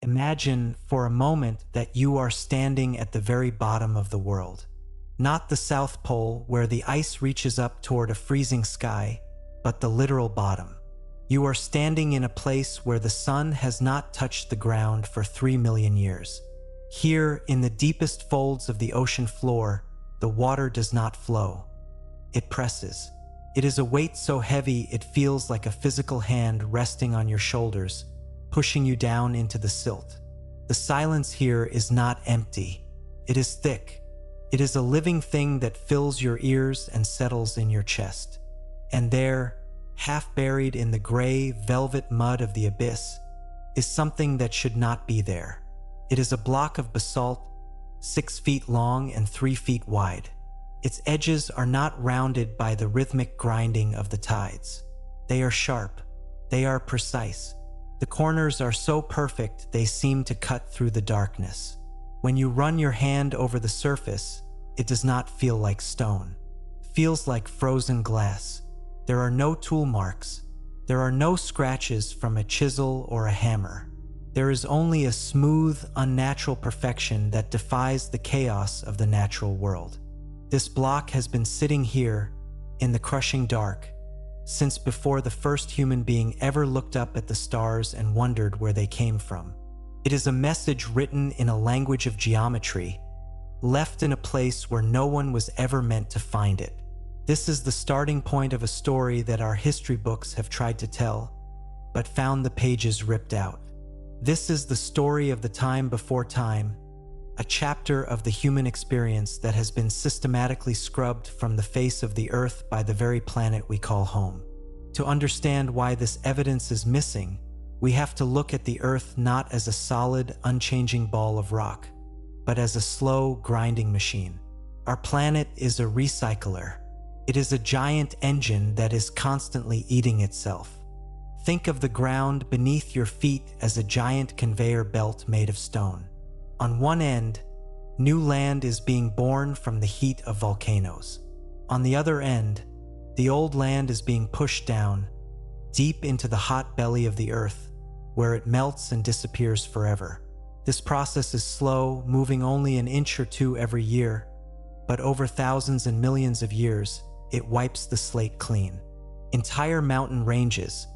Imagine for a moment that you are standing at the very bottom of the world. Not the South Pole where the ice reaches up toward a freezing sky, but the literal bottom. You are standing in a place where the sun has not touched the ground for 3 million years. Here, in the deepest folds of the ocean floor, the water does not flow. It presses. It is a weight so heavy it feels like a physical hand resting on your shoulders, pushing you down into the silt. The silence here is not empty. It is thick. It is a living thing that fills your ears and settles in your chest. And there, half buried in the gray, velvet mud of the abyss, is something that should not be there. It is a block of basalt, 6 feet long and 3 feet wide. Its edges are not rounded by the rhythmic grinding of the tides. They are sharp. They are precise. The corners are so perfect they seem to cut through the darkness. When you run your hand over the surface, it does not feel like stone. It feels like frozen glass. There are no tool marks. There are no scratches from a chisel or a hammer. There is only a smooth, unnatural perfection that defies the chaos of the natural world. This block has been sitting here, in the crushing dark, since before the first human being ever looked up at the stars and wondered where they came from. It is a message written in a language of geometry, left in a place where no one was ever meant to find it. This is the starting point of a story that our history books have tried to tell, but found the pages ripped out. This is the story of the time before time, a chapter of the human experience that has been systematically scrubbed from the face of the earth by the very planet we call home. To understand why this evidence is missing, we have to look at the earth not as a solid, unchanging ball of rock, but as a slow, grinding machine. Our planet is a recycler. It is a giant engine that is constantly eating itself. Think of the ground beneath your feet as a giant conveyor belt made of stone. On one end, new land is being born from the heat of volcanoes. On the other end, the old land is being pushed down, deep into the hot belly of the earth, where it melts and disappears forever. This process is slow, moving only an inch or two every year, but over thousands and millions of years, it wipes the slate clean. Entire mountain ranges,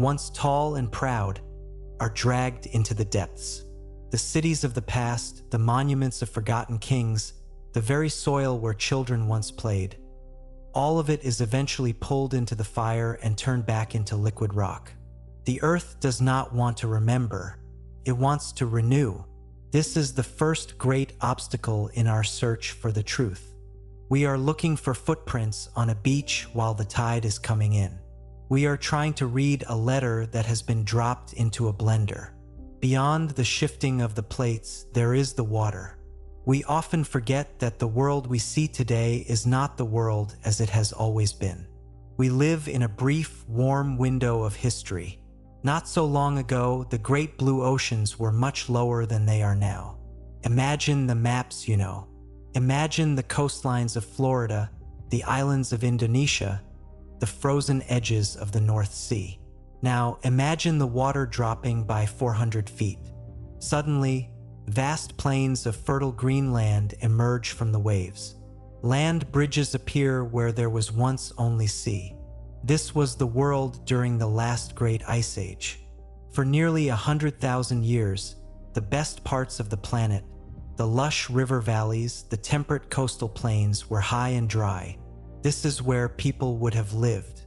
once tall and proud, are dragged into the depths. The cities of the past, the monuments of forgotten kings, the very soil where children once played, all of it is eventually pulled into the fire and turned back into liquid rock. The earth does not want to remember, it wants to renew. This is the first great obstacle in our search for the truth. We are looking for footprints on a beach while the tide is coming in. We are trying to read a letter that has been dropped into a blender. Beyond the shifting of the plates, there is the water. We often forget that the world we see today is not the world as it has always been. We live in a brief, warm window of history. Not so long ago, the great blue oceans were much lower than they are now. Imagine the maps, you know. Imagine the coastlines of Florida, the islands of Indonesia, the frozen edges of the North Sea. Now, imagine the water dropping by 400 feet. Suddenly, vast plains of fertile green land emerge from the waves. Land bridges appear where there was once only sea. This was the world during the last great ice age. For nearly 100,000 years, the best parts of the planet, the lush river valleys, the temperate coastal plains were high and dry. This is where people would have lived.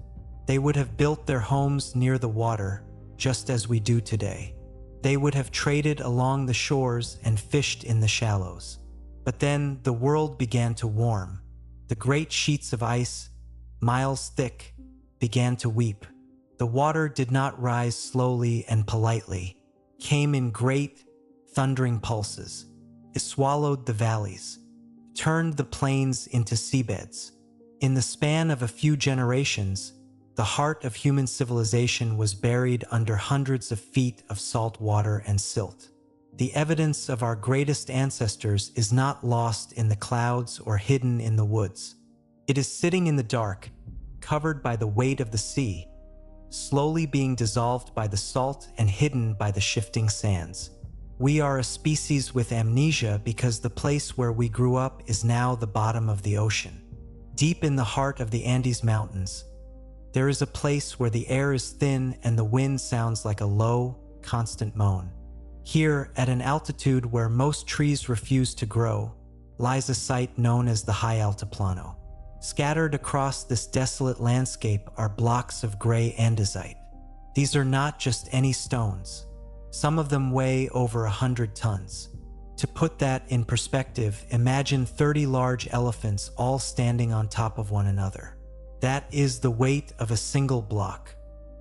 They would have built their homes near the water, just as we do today. They would have traded along the shores and fished in the shallows. But then the world began to warm. The great sheets of ice, miles thick, began to weep. The water did not rise slowly and politely, came in great, thundering pulses. It swallowed the valleys, turned the plains into seabeds. In the span of a few generations, the heart of human civilization was buried under hundreds of feet of salt water and silt. The evidence of our greatest ancestors is not lost in the clouds or hidden in the woods. It is sitting in the dark, covered by the weight of the sea, slowly being dissolved by the salt and hidden by the shifting sands. We are a species with amnesia because the place where we grew up is now the bottom of the ocean. Deep in the heart of the Andes Mountains, there is a place where the air is thin and the wind sounds like a low, constant moan. Here, at an altitude where most trees refuse to grow, lies a site known as the High Altiplano. Scattered across this desolate landscape are blocks of gray andesite. These are not just any stones. Some of them weigh over 100 tons. To put that in perspective, imagine 30 large elephants all standing on top of one another. That is the weight of a single block.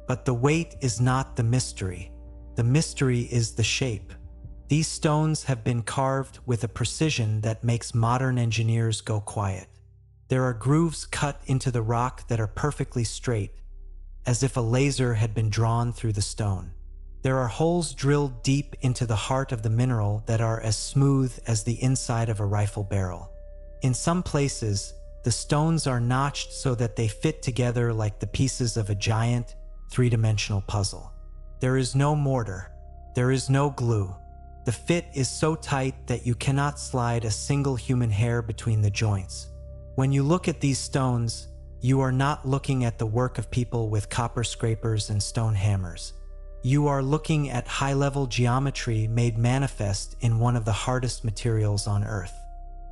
But the weight is not the mystery. The mystery is the shape. These stones have been carved with a precision that makes modern engineers go quiet. There are grooves cut into the rock that are perfectly straight, as if a laser had been drawn through the stone. There are holes drilled deep into the heart of the mineral that are as smooth as the inside of a rifle barrel. In some places, the stones are notched so that they fit together like the pieces of a giant, three-dimensional puzzle. There is no mortar. There is no glue. The fit is so tight that you cannot slide a single human hair between the joints. When you look at these stones, you are not looking at the work of people with copper scrapers and stone hammers. You are looking at high-level geometry made manifest in one of the hardest materials on Earth.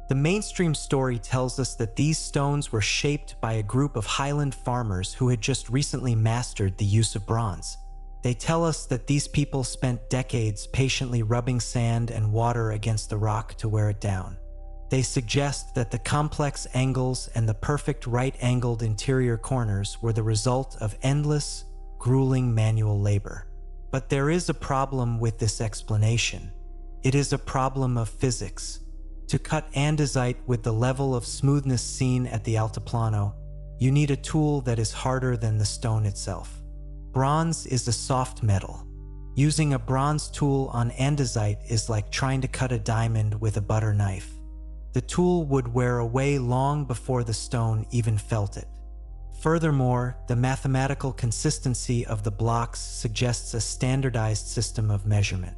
The mainstream story tells us that these stones were shaped by a group of highland farmers who had just recently mastered the use of bronze. They tell us that these people spent decades patiently rubbing sand and water against the rock to wear it down. They suggest that the complex angles and the perfect right-angled interior corners were the result of endless, grueling manual labor. But there is a problem with this explanation. It is a problem of physics. To cut andesite with the level of smoothness seen at the Altiplano, you need a tool that is harder than the stone itself. Bronze is a soft metal. Using a bronze tool on andesite is like trying to cut a diamond with a butter knife. The tool would wear away long before the stone even felt it. Furthermore, the mathematical consistency of the blocks suggests a standardized system of measurement.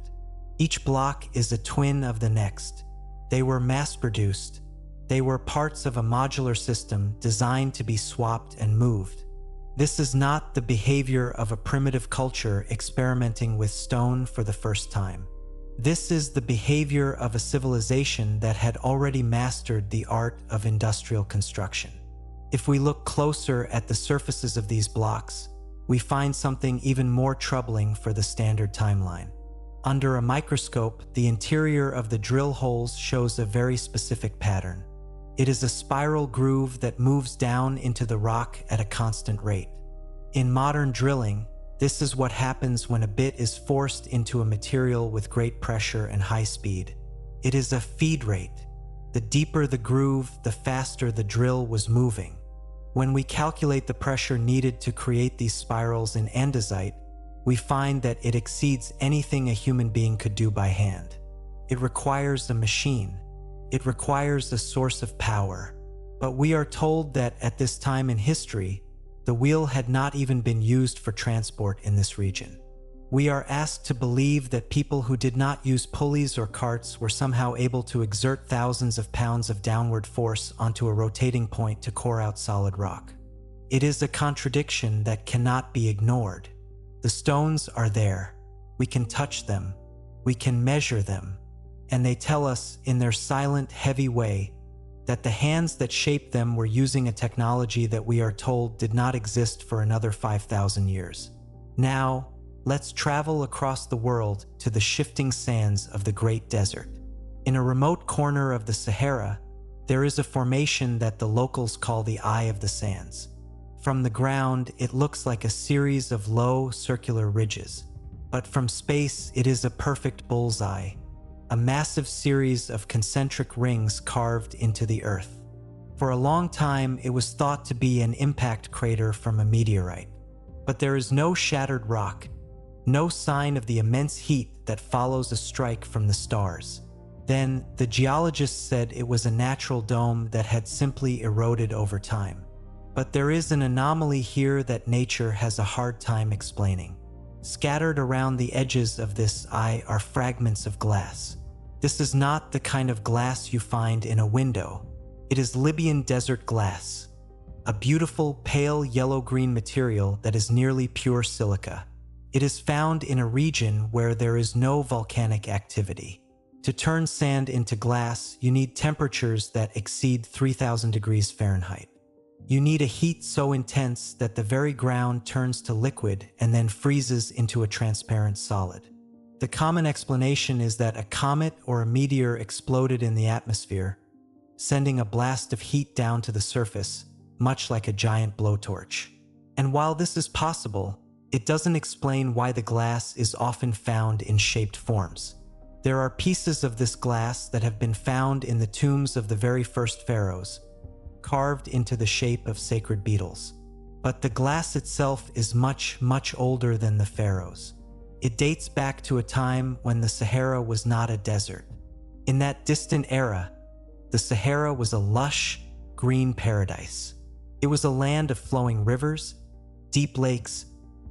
Each block is a twin of the next. They were mass-produced. They were parts of a modular system designed to be swapped and moved. This is not the behavior of a primitive culture experimenting with stone for the first time. This is the behavior of a civilization that had already mastered the art of industrial construction. If we look closer at the surfaces of these blocks, we find something even more troubling for the standard timeline. Under a microscope, the interior of the drill holes shows a very specific pattern. It is a spiral groove that moves down into the rock at a constant rate. In modern drilling, this is what happens when a bit is forced into a material with great pressure and high speed. It is a feed rate. The deeper the groove, the faster the drill was moving. When we calculate the pressure needed to create these spirals in andesite, we find that it exceeds anything a human being could do by hand. It requires a machine. It requires a source of power. But we are told that at this time in history, the wheel had not even been used for transport in this region. We are asked to believe that people who did not use pulleys or carts were somehow able to exert thousands of pounds of downward force onto a rotating point to core out solid rock. It is a contradiction that cannot be ignored. The stones are there. We can touch them. We can measure them. And they tell us, in their silent, heavy way, that the hands that shaped them were using a technology that we are told did not exist for another 5,000 years. Now, let's travel across the world to the shifting sands of the Great Desert. In a remote corner of the Sahara, there is a formation that the locals call the Eye of the Sands. From the ground, it looks like a series of low, circular ridges. But from space, it is a perfect bullseye, a massive series of concentric rings carved into the earth. For a long time, it was thought to be an impact crater from a meteorite. But there is no shattered rock, no sign of the immense heat that follows a strike from the stars. Then, the geologists said it was a natural dome that had simply eroded over time. But there is an anomaly here that nature has a hard time explaining. Scattered around the edges of this eye are fragments of glass. This is not the kind of glass you find in a window. It is Libyan desert glass, a beautiful pale yellow-green material that is nearly pure silica. It is found in a region where there is no volcanic activity. To turn sand into glass, you need temperatures that exceed 3,000 degrees Fahrenheit. You need a heat so intense that the very ground turns to liquid and then freezes into a transparent solid. The common explanation is that a comet or a meteor exploded in the atmosphere, sending a blast of heat down to the surface, much like a giant blowtorch. And while this is possible, it doesn't explain why the glass is often found in shaped forms. There are pieces of this glass that have been found in the tombs of the very first pharaohs, carved into the shape of sacred beetles. But the glass itself is much, much older than the pharaohs. It dates back to a time when the Sahara was not a desert. In that distant era, the Sahara was a lush, green paradise. It was a land of flowing rivers, deep lakes,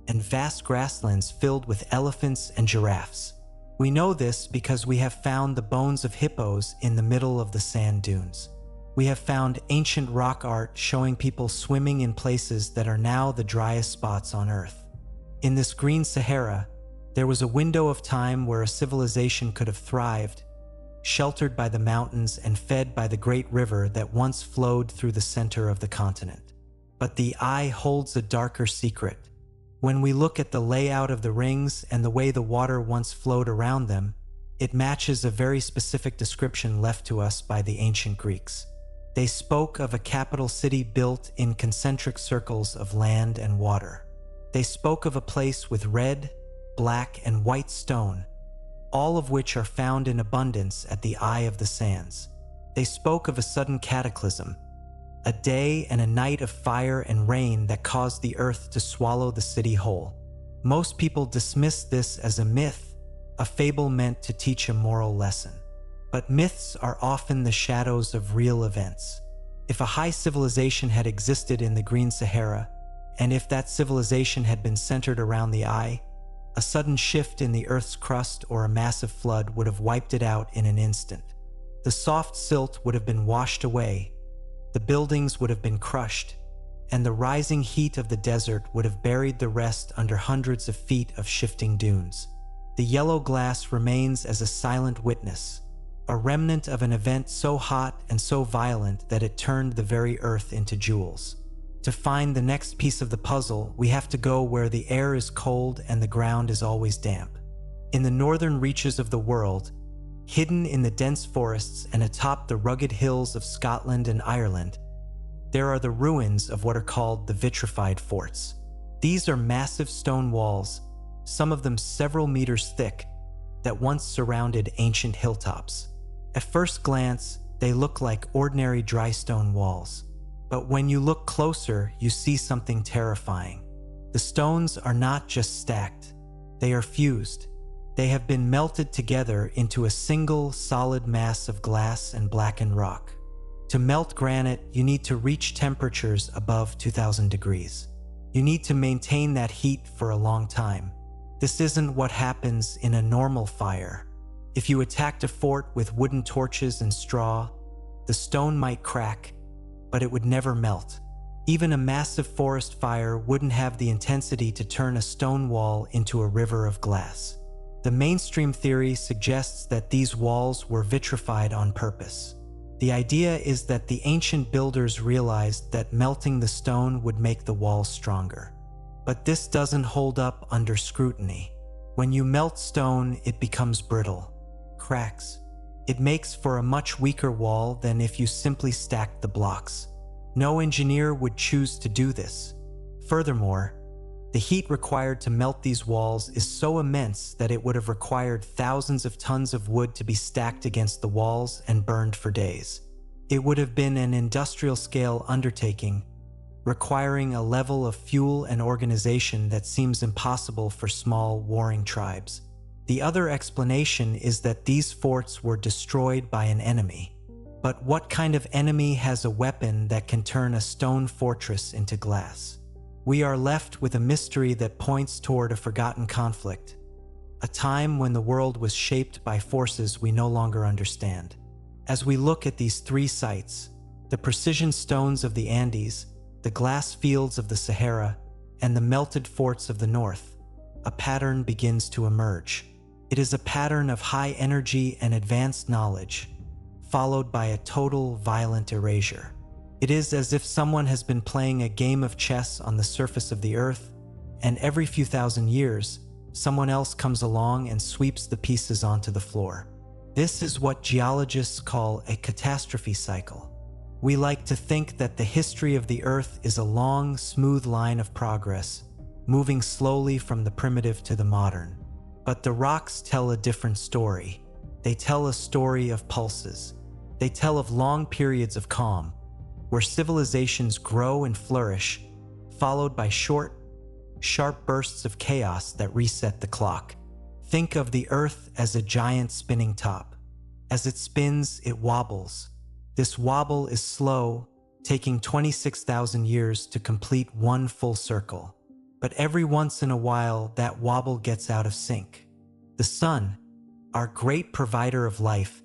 and vast grasslands filled with elephants and giraffes. We know this because we have found the bones of hippos in the middle of the sand dunes. We have found ancient rock art showing people swimming in places that are now the driest spots on Earth. In this green Sahara, there was a window of time where a civilization could have thrived, sheltered by the mountains and fed by the great river that once flowed through the center of the continent. But the eye holds a darker secret. When we look at the layout of the rings and the way the water once flowed around them, it matches a very specific description left to us by the ancient Greeks. They spoke of a capital city built in concentric circles of land and water. They spoke of a place with red, black, and white stone, all of which are found in abundance at the eye of the sands. They spoke of a sudden cataclysm, a day and a night of fire and rain that caused the earth to swallow the city whole. Most people dismiss this as a myth, a fable meant to teach a moral lesson. But myths are often the shadows of real events. If a high civilization had existed in the Green Sahara, and if that civilization had been centered around the eye, a sudden shift in the Earth's crust or a massive flood would have wiped it out in an instant. The soft silt would have been washed away, the buildings would have been crushed, and the rising heat of the desert would have buried the rest under hundreds of feet of shifting dunes. The yellow glass remains as a silent witness, a remnant of an event so hot and so violent that it turned the very earth into jewels. To find the next piece of the puzzle, we have to go where the air is cold and the ground is always damp. In the northern reaches of the world, hidden in the dense forests and atop the rugged hills of Scotland and Ireland, there are the ruins of what are called the vitrified forts. These are massive stone walls, some of them several meters thick, that once surrounded ancient hilltops. At first glance, they look like ordinary dry stone walls. But when you look closer, you see something terrifying. The stones are not just stacked, they are fused. They have been melted together into a single solid mass of glass and blackened rock. To melt granite, you need to reach temperatures above 2,000 degrees. You need to maintain that heat for a long time. This isn't what happens in a normal fire. If you attacked a fort with wooden torches and straw, the stone might crack, but it would never melt. Even a massive forest fire wouldn't have the intensity to turn a stone wall into a river of glass. The mainstream theory suggests that these walls were vitrified on purpose. The idea is that the ancient builders realized that melting the stone would make the walls stronger. But this doesn't hold up under scrutiny. When you melt stone, it becomes brittle, cracks. It makes for a much weaker wall than if you simply stacked the blocks. No engineer would choose to do this. Furthermore, the heat required to melt these walls is so immense that it would have required thousands of tons of wood to be stacked against the walls and burned for days. It would have been an industrial-scale undertaking, requiring a level of fuel and organization that seems impossible for small, warring tribes. The other explanation is that these forts were destroyed by an enemy. But what kind of enemy has a weapon that can turn a stone fortress into glass? We are left with a mystery that points toward a forgotten conflict, a time when the world was shaped by forces we no longer understand. As we look at these three sites, the precision stones of the Andes, the glass fields of the Sahara, and the melted forts of the north, a pattern begins to emerge. It is a pattern of high energy and advanced knowledge, followed by a total violent erasure. It is as if someone has been playing a game of chess on the surface of the earth, and every few thousand years, someone else comes along and sweeps the pieces onto the floor. This is what geologists call a catastrophe cycle. We like to think that the history of the Earth is a long, smooth line of progress, moving slowly from the primitive to the modern. But the rocks tell a different story. They tell a story of pulses. They tell of long periods of calm, where civilizations grow and flourish, followed by short, sharp bursts of chaos that reset the clock. Think of the Earth as a giant spinning top. As it spins, it wobbles. This wobble is slow, taking 26,000 years to complete one full circle. But every once in a while, that wobble gets out of sync. The sun, our great provider of life,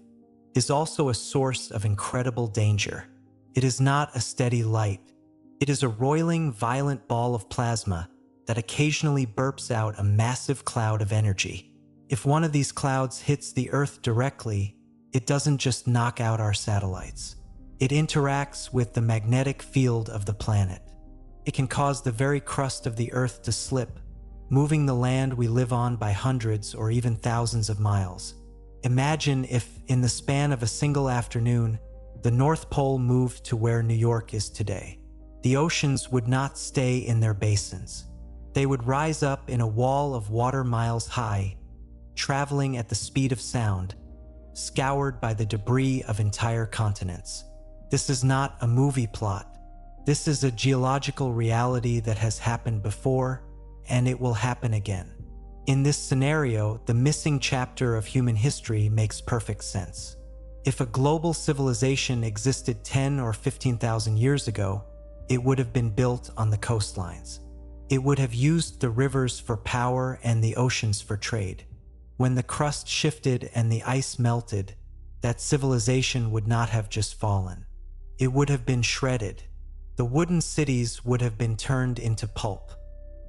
is also a source of incredible danger. It is not a steady light. It is a roiling, violent ball of plasma that occasionally burps out a massive cloud of energy. If one of these clouds hits the Earth directly, it doesn't just knock out our satellites. It interacts with the magnetic field of the planet. It can cause the very crust of the Earth to slip, moving the land we live on by hundreds or even thousands of miles. Imagine if, in the span of a single afternoon, the North Pole moved to where New York is today. The oceans would not stay in their basins. They would rise up in a wall of water miles high, traveling at the speed of sound, scoured by the debris of entire continents. This is not a movie plot. This is a geological reality that has happened before, and it will happen again. In this scenario, the missing chapter of human history makes perfect sense. If a global civilization existed 10 or 15,000 years ago, it would have been built on the coastlines. It would have used the rivers for power and the oceans for trade. When the crust shifted and the ice melted, that civilization would not have just fallen. It would have been shredded. The wooden cities would have been turned into pulp.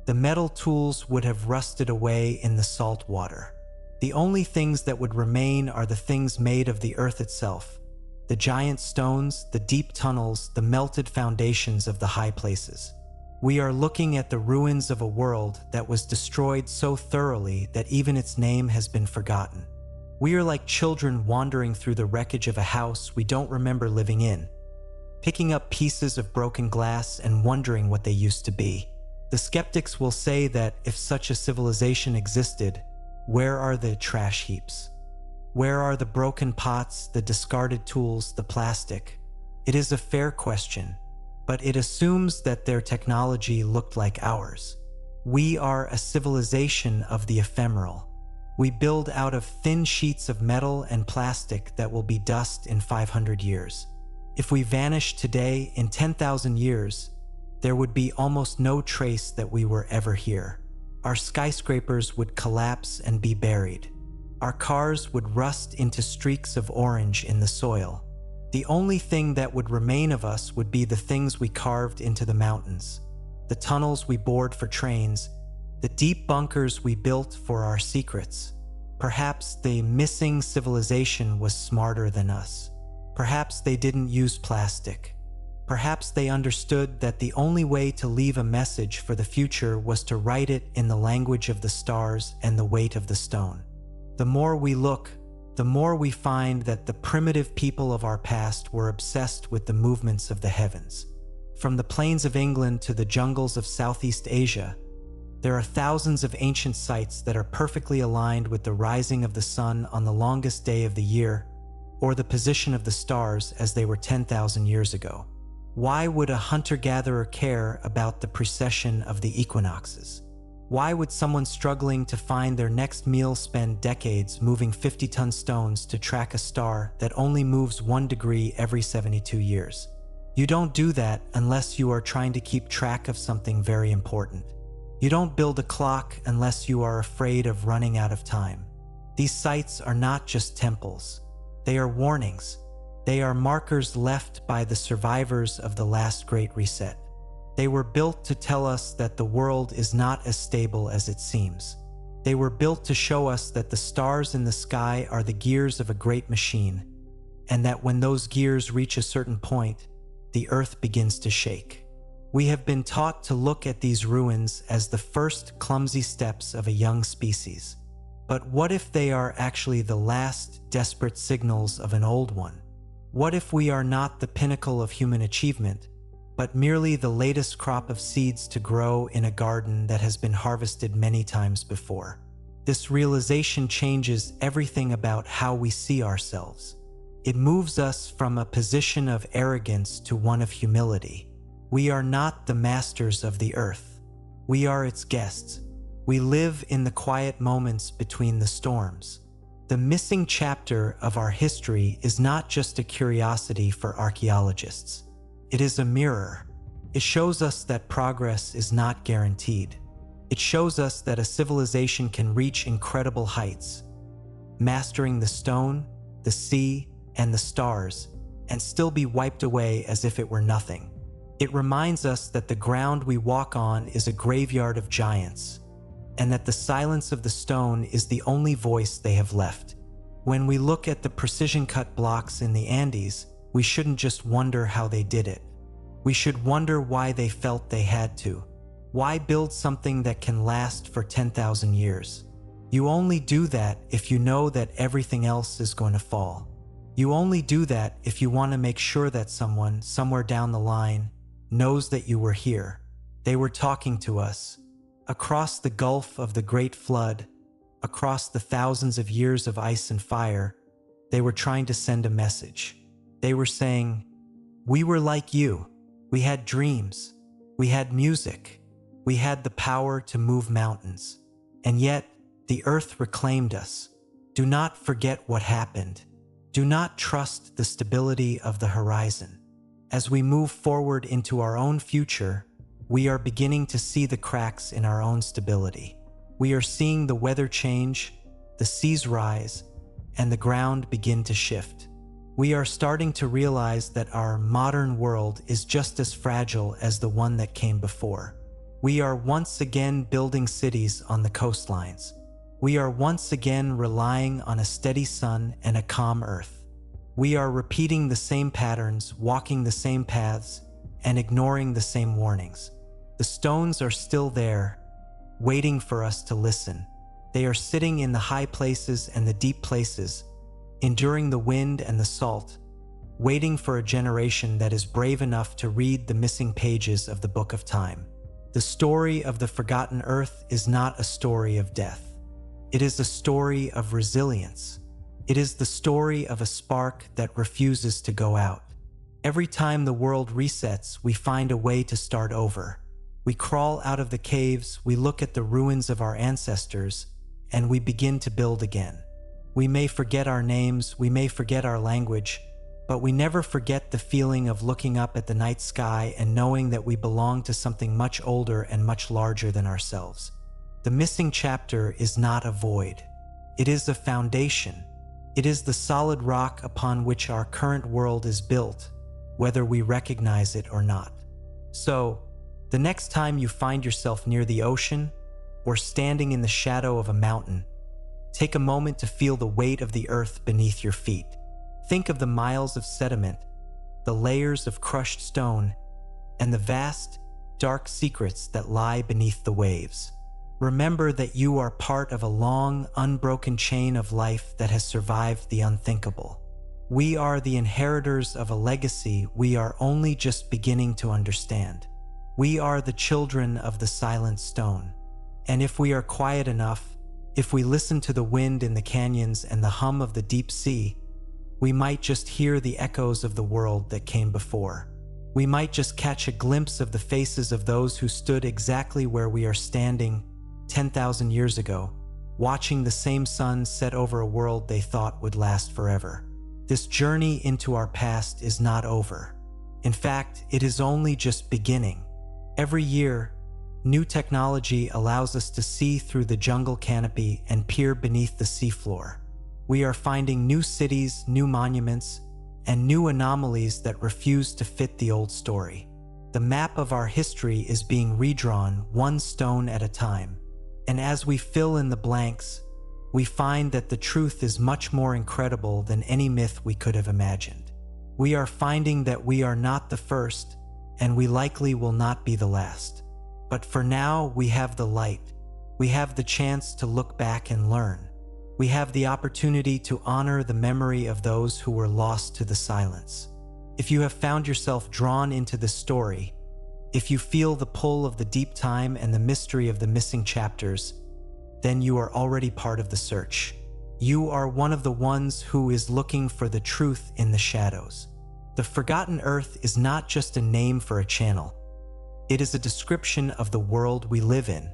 The metal tools would have rusted away in the salt water. The only things that would remain are the things made of the earth itself, the giant stones, the deep tunnels, the melted foundations of the high places. We are looking at the ruins of a world that was destroyed so thoroughly that even its name has been forgotten. We are like children wandering through the wreckage of a house we don't remember living in, picking up pieces of broken glass and wondering what they used to be. The skeptics will say that if such a civilization existed, where are the trash heaps? Where are the broken pots, the discarded tools, the plastic? It is a fair question, but it assumes that their technology looked like ours. We are a civilization of the ephemeral. We build out of thin sheets of metal and plastic that will be dust in 500 years. If we vanish today, in 10,000 years, there would be almost no trace that we were ever here. Our skyscrapers would collapse and be buried. Our cars would rust into streaks of orange in the soil. The only thing that would remain of us would be the things we carved into the mountains, the tunnels we bored for trains, the deep bunkers we built for our secrets. Perhaps the missing civilization was smarter than us. Perhaps they didn't use plastic. Perhaps they understood that the only way to leave a message for the future was to write it in the language of the stars and the weight of the stone. The more we look, the more we find that the primitive people of our past were obsessed with the movements of the heavens. From the plains of England to the jungles of Southeast Asia, there are thousands of ancient sites that are perfectly aligned with the rising of the sun on the longest day of the year, or the position of the stars as they were 10,000 years ago. Why would a hunter-gatherer care about the precession of the equinoxes? Why would someone struggling to find their next meal spend decades moving 50-ton stones to track a star that only moves 1 degree every 72 years? You don't do that unless you are trying to keep track of something very important. You don't build a clock unless you are afraid of running out of time. These sites are not just temples. They are warnings. They are markers left by the survivors of the last Great Reset. They were built to tell us that the world is not as stable as it seems. They were built to show us that the stars in the sky are the gears of a great machine, and that when those gears reach a certain point, the earth begins to shake. We have been taught to look at these ruins as the first clumsy steps of a young species. But what if they are actually the last desperate signals of an old one? What if we are not the pinnacle of human achievement, but merely the latest crop of seeds to grow in a garden that has been harvested many times before? This realization changes everything about how we see ourselves. It moves us from a position of arrogance to one of humility. We are not the masters of the earth. We are its guests. We live in the quiet moments between the storms. The missing chapter of our history is not just a curiosity for archaeologists. It is a mirror. It shows us that progress is not guaranteed. It shows us that a civilization can reach incredible heights, mastering the stone, the sea, and the stars, and still be wiped away as if it were nothing. It reminds us that the ground we walk on is a graveyard of giants, and that the silence of the stone is the only voice they have left. When we look at the precision-cut blocks in the Andes, we shouldn't just wonder how they did it. We should wonder why they felt they had to. Why build something that can last for 10,000 years? You only do that if you know that everything else is going to fall. You only do that if you want to make sure that someone, somewhere down the line, knows that you were here. They were talking to us. Across the gulf of the Great Flood, across the thousands of years of ice and fire, they were trying to send a message. They were saying, "We were like you. We had dreams. We had music. We had the power to move mountains. And yet, the earth reclaimed us. Do not forget what happened. Do not trust the stability of the horizon." As we move forward into our own future, we are beginning to see the cracks in our own stability. We are seeing the weather change, the seas rise, and the ground begin to shift. We are starting to realize that our modern world is just as fragile as the one that came before. We are once again building cities on the coastlines. We are once again relying on a steady sun and a calm earth. We are repeating the same patterns, walking the same paths, and ignoring the same warnings. The stones are still there, waiting for us to listen. They are sitting in the high places and the deep places, enduring the wind and the salt, waiting for a generation that is brave enough to read the missing pages of the Book of Time. The story of the forgotten earth is not a story of death. It is a story of resilience. It is the story of a spark that refuses to go out. Every time the world resets, we find a way to start over. We crawl out of the caves, we look at the ruins of our ancestors, and we begin to build again. We may forget our names, we may forget our language, but we never forget the feeling of looking up at the night sky and knowing that we belong to something much older and much larger than ourselves. The missing chapter is not a void. It is a foundation. It is the solid rock upon which our current world is built, whether we recognize it or not. So, the next time you find yourself near the ocean or standing in the shadow of a mountain, take a moment to feel the weight of the earth beneath your feet. Think of the miles of sediment, the layers of crushed stone, and the vast, dark secrets that lie beneath the waves. Remember that you are part of a long, unbroken chain of life that has survived the unthinkable. We are the inheritors of a legacy we are only just beginning to understand. We are the children of the silent stone. And if we are quiet enough, if we listen to the wind in the canyons and the hum of the deep sea, we might just hear the echoes of the world that came before. We might just catch a glimpse of the faces of those who stood exactly where we are standing 10,000 years ago, watching the same sun set over a world they thought would last forever. This journey into our past is not over. In fact, it is only just beginning. Every year, new technology allows us to see through the jungle canopy and peer beneath the seafloor. We are finding new cities, new monuments, and new anomalies that refuse to fit the old story. The map of our history is being redrawn one stone at a time, and as we fill in the blanks, we find that the truth is much more incredible than any myth we could have imagined. We are finding that we are not the first, and we likely will not be the last. But for now, we have the light. We have the chance to look back and learn. We have the opportunity to honor the memory of those who were lost to the silence. If you have found yourself drawn into this story, if you feel the pull of the deep time and the mystery of the missing chapters, then you are already part of the search. You are one of the ones who is looking for the truth in the shadows. The Forgotten Earth is not just a name for a channel. It is a description of the world we live in.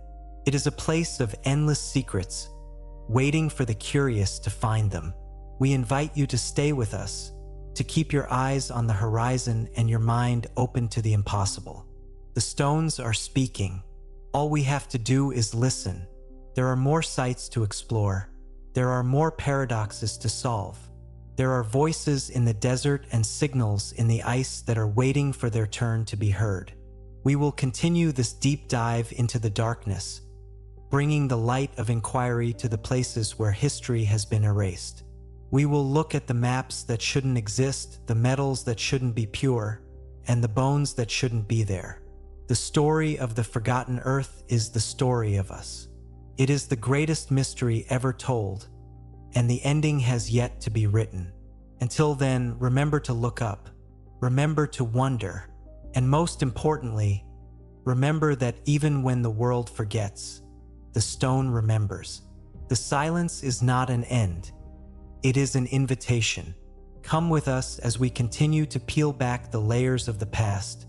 It is a place of endless secrets, waiting for the curious to find them. We invite you to stay with us, to keep your eyes on the horizon and your mind open to the impossible. The stones are speaking. All we have to do is listen. There are more sights to explore. There are more paradoxes to solve. There are voices in the desert and signals in the ice that are waiting for their turn to be heard. We will continue this deep dive into the darkness, bringing the light of inquiry to the places where history has been erased. We will look at the maps that shouldn't exist, the metals that shouldn't be pure, and the bones that shouldn't be there. The story of the Forgotten Earth is the story of us. It is the greatest mystery ever told, and the ending has yet to be written. Until then, remember to look up, remember to wonder, and most importantly, remember that even when the world forgets, the stone remembers. The silence is not an end. It is an invitation. Come with us as we continue to peel back the layers of the past,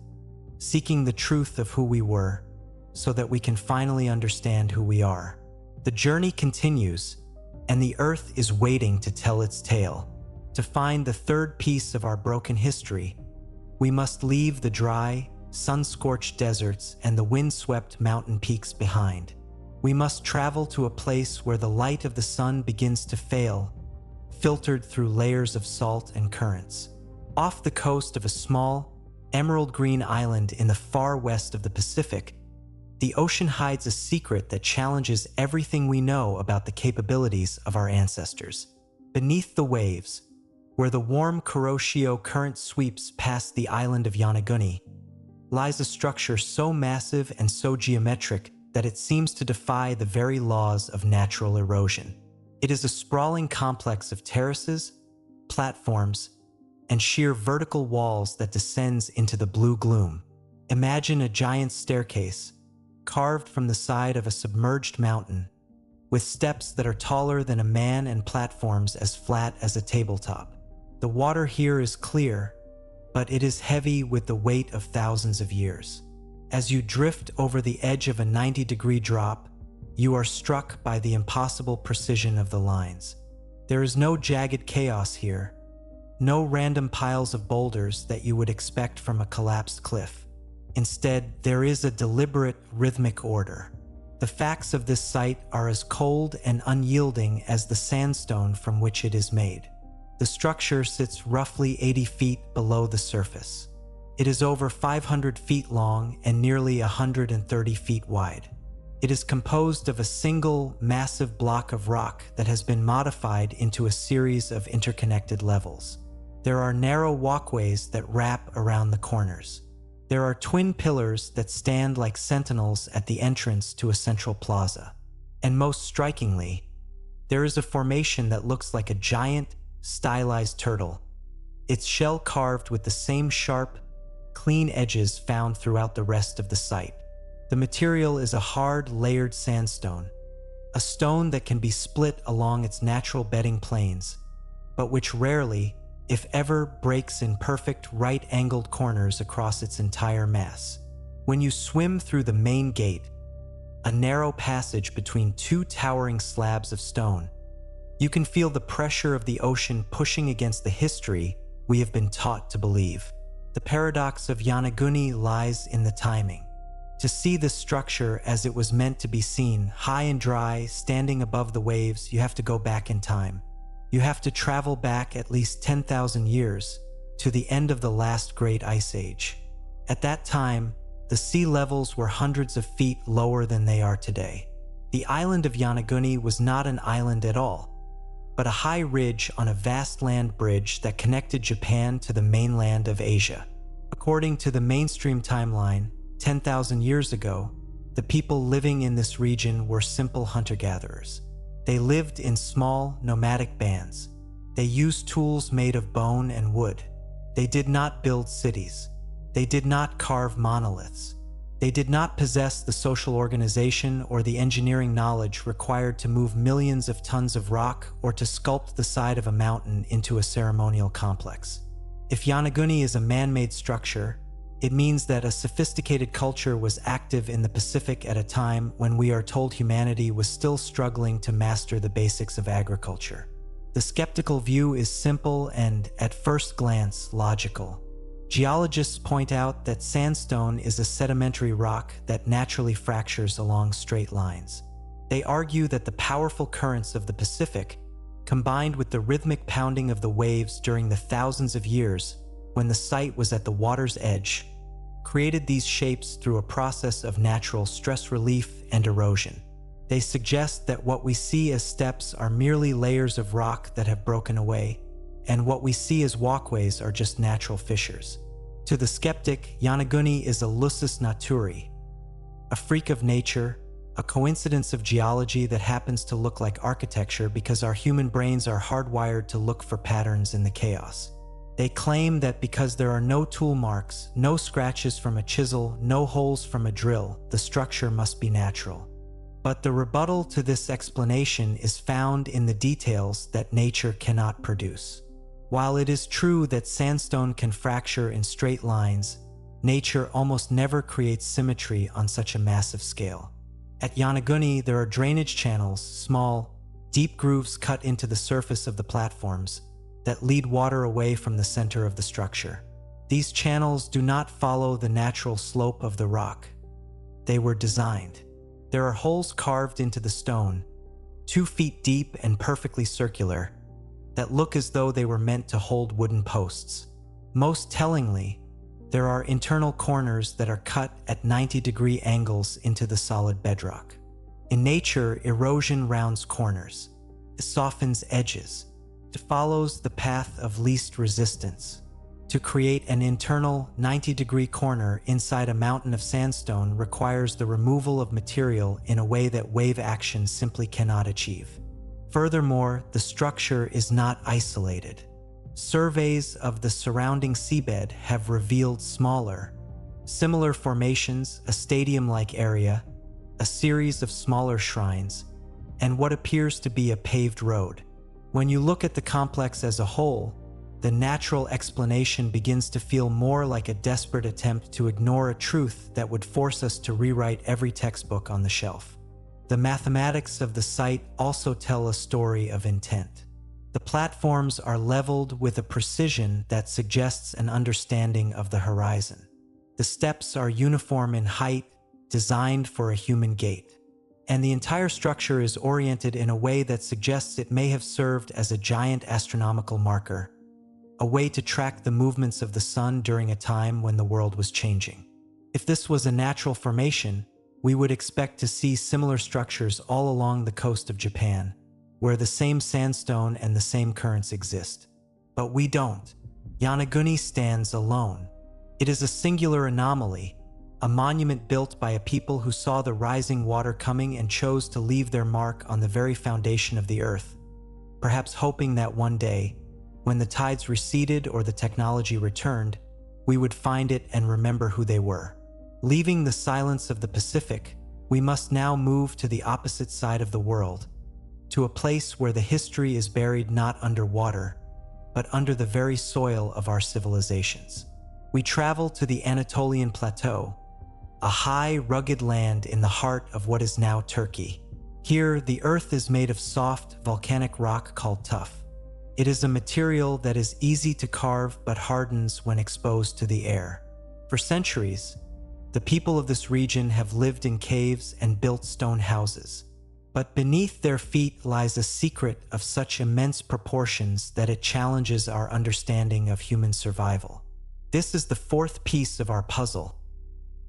seeking the truth of who we were, so that we can finally understand who we are. The journey continues, and the Earth is waiting to tell its tale. To find the third piece of our broken history, we must leave the dry, sun-scorched deserts and the wind-swept mountain peaks behind. We must travel to a place where the light of the sun begins to fail, filtered through layers of salt and currents. Off the coast of a small, emerald green island in the far west of the Pacific, the ocean hides a secret that challenges everything we know about the capabilities of our ancestors. Beneath the waves, where the warm Kuroshio current sweeps past the island of Yonaguni, lies a structure so massive and so geometric that it seems to defy the very laws of natural erosion. It is a sprawling complex of terraces, platforms, and sheer vertical walls that descends into the blue gloom. Imagine a giant staircase, carved from the side of a submerged mountain, with steps that are taller than a man and platforms as flat as a tabletop. The water here is clear, but it is heavy with the weight of thousands of years. As you drift over the edge of a 90-degree drop, you are struck by the impossible precision of the lines. There is no jagged chaos here, no random piles of boulders that you would expect from a collapsed cliff. Instead, there is a deliberate, rhythmic order. The facts of this site are as cold and unyielding as the sandstone from which it is made. The structure sits roughly 80 feet below the surface. It is over 500 feet long and nearly 130 feet wide. It is composed of a single, massive block of rock that has been modified into a series of interconnected levels. There are narrow walkways that wrap around the corners. There are twin pillars that stand like sentinels at the entrance to a central plaza. And most strikingly, there is a formation that looks like a giant, stylized turtle, its shell carved with the same sharp, clean edges found throughout the rest of the site. The material is a hard, layered sandstone, a stone that can be split along its natural bedding planes, but which rarely, if ever, breaks in perfect right-angled corners across its entire mass. When you swim through the main gate, a narrow passage between two towering slabs of stone, you can feel the pressure of the ocean pushing against the history we have been taught to believe. The The paradox of Yonaguni lies in the timing. To see this structure as it was meant to be seen, high and dry, standing above the waves, you have to go back in time. You have to travel back at least 10,000 years to the end of the last great ice age. At that time, the sea levels were hundreds of feet lower than they are today. The island of Yonaguni was not an island at all, but a high ridge on a vast land bridge that connected Japan to the mainland of Asia. According to the mainstream timeline, 10,000 years ago, the people living in this region were simple hunter-gatherers. They lived in small, nomadic bands. They used tools made of bone and wood. They did not build cities. They did not carve monoliths. They did not possess the social organization or the engineering knowledge required to move millions of tons of rock or to sculpt the side of a mountain into a ceremonial complex. If Yonaguni is a man-made structure, it means that a sophisticated culture was active in the Pacific at a time when we are told humanity was still struggling to master the basics of agriculture. The skeptical view is simple and, at first glance, logical. Geologists point out that sandstone is a sedimentary rock that naturally fractures along straight lines. They argue that the powerful currents of the Pacific, combined with the rhythmic pounding of the waves during the thousands of years when the site was at the water's edge, created these shapes through a process of natural stress relief and erosion. They suggest that what we see as steps are merely layers of rock that have broken away, and what we see as walkways are just natural fissures. To the skeptic, Yonaguni is a lusus naturae, a freak of nature, a coincidence of geology that happens to look like architecture because our human brains are hardwired to look for patterns in the chaos. They claim that because there are no tool marks, no scratches from a chisel, no holes from a drill, the structure must be natural. But the rebuttal to this explanation is found in the details that nature cannot produce. While it is true that sandstone can fracture in straight lines, nature almost never creates symmetry on such a massive scale. At Yonaguni, there are drainage channels, small, deep grooves cut into the surface of the platforms, that lead water away from the center of the structure. These channels do not follow the natural slope of the rock. They were designed. There are holes carved into the stone, 2 feet deep and perfectly circular, that look as though they were meant to hold wooden posts. Most tellingly, there are internal corners that are cut at 90-degree angles into the solid bedrock. In nature, erosion rounds corners. It softens edges. It follows the path of least resistance. To create an internal 90-degree corner inside a mountain of sandstone requires the removal of material in a way that wave action simply cannot achieve. Furthermore, the structure is not isolated. Surveys of the surrounding seabed have revealed similar formations, a stadium-like area, a series of smaller shrines, and what appears to be a paved road. When you look at the complex as a whole, the natural explanation begins to feel more like a desperate attempt to ignore a truth that would force us to rewrite every textbook on the shelf. The mathematics of the site also tell a story of intent. The platforms are leveled with a precision that suggests an understanding of the horizon. The steps are uniform in height, designed for a human gait. And the entire structure is oriented in a way that suggests it may have served as a giant astronomical marker, a way to track the movements of the sun during a time when the world was changing. If this was a natural formation, we would expect to see similar structures all along the coast of Japan, where the same sandstone and the same currents exist. But we don't. Yonaguni stands alone. It is a singular anomaly, a monument built by a people who saw the rising water coming and chose to leave their mark on the very foundation of the earth, perhaps hoping that one day, when the tides receded or the technology returned, we would find it and remember who they were. Leaving the silence of the Pacific, we must now move to the opposite side of the world, to a place where the history is buried not under water, but under the very soil of our civilizations. We travel to the Anatolian Plateau, a high, rugged land in the heart of what is now Turkey. Here, the earth is made of soft, volcanic rock called tuff. It is a material that is easy to carve but hardens when exposed to the air. For centuries, the people of this region have lived in caves and built stone houses. But beneath their feet lies a secret of such immense proportions that it challenges our understanding of human survival. This is the fourth piece of our puzzle: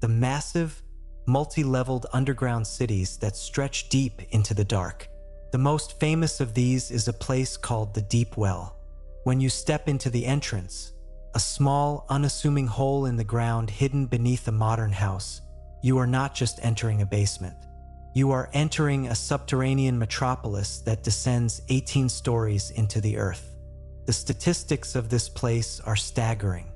the massive, multi-leveled underground cities that stretch deep into the dark. The most famous of these is a place called the Deep Well. When you step into the entrance, a small, unassuming hole in the ground hidden beneath a modern house, you are not just entering a basement. You are entering a subterranean metropolis that descends 18 stories into the earth. The statistics of this place are staggering.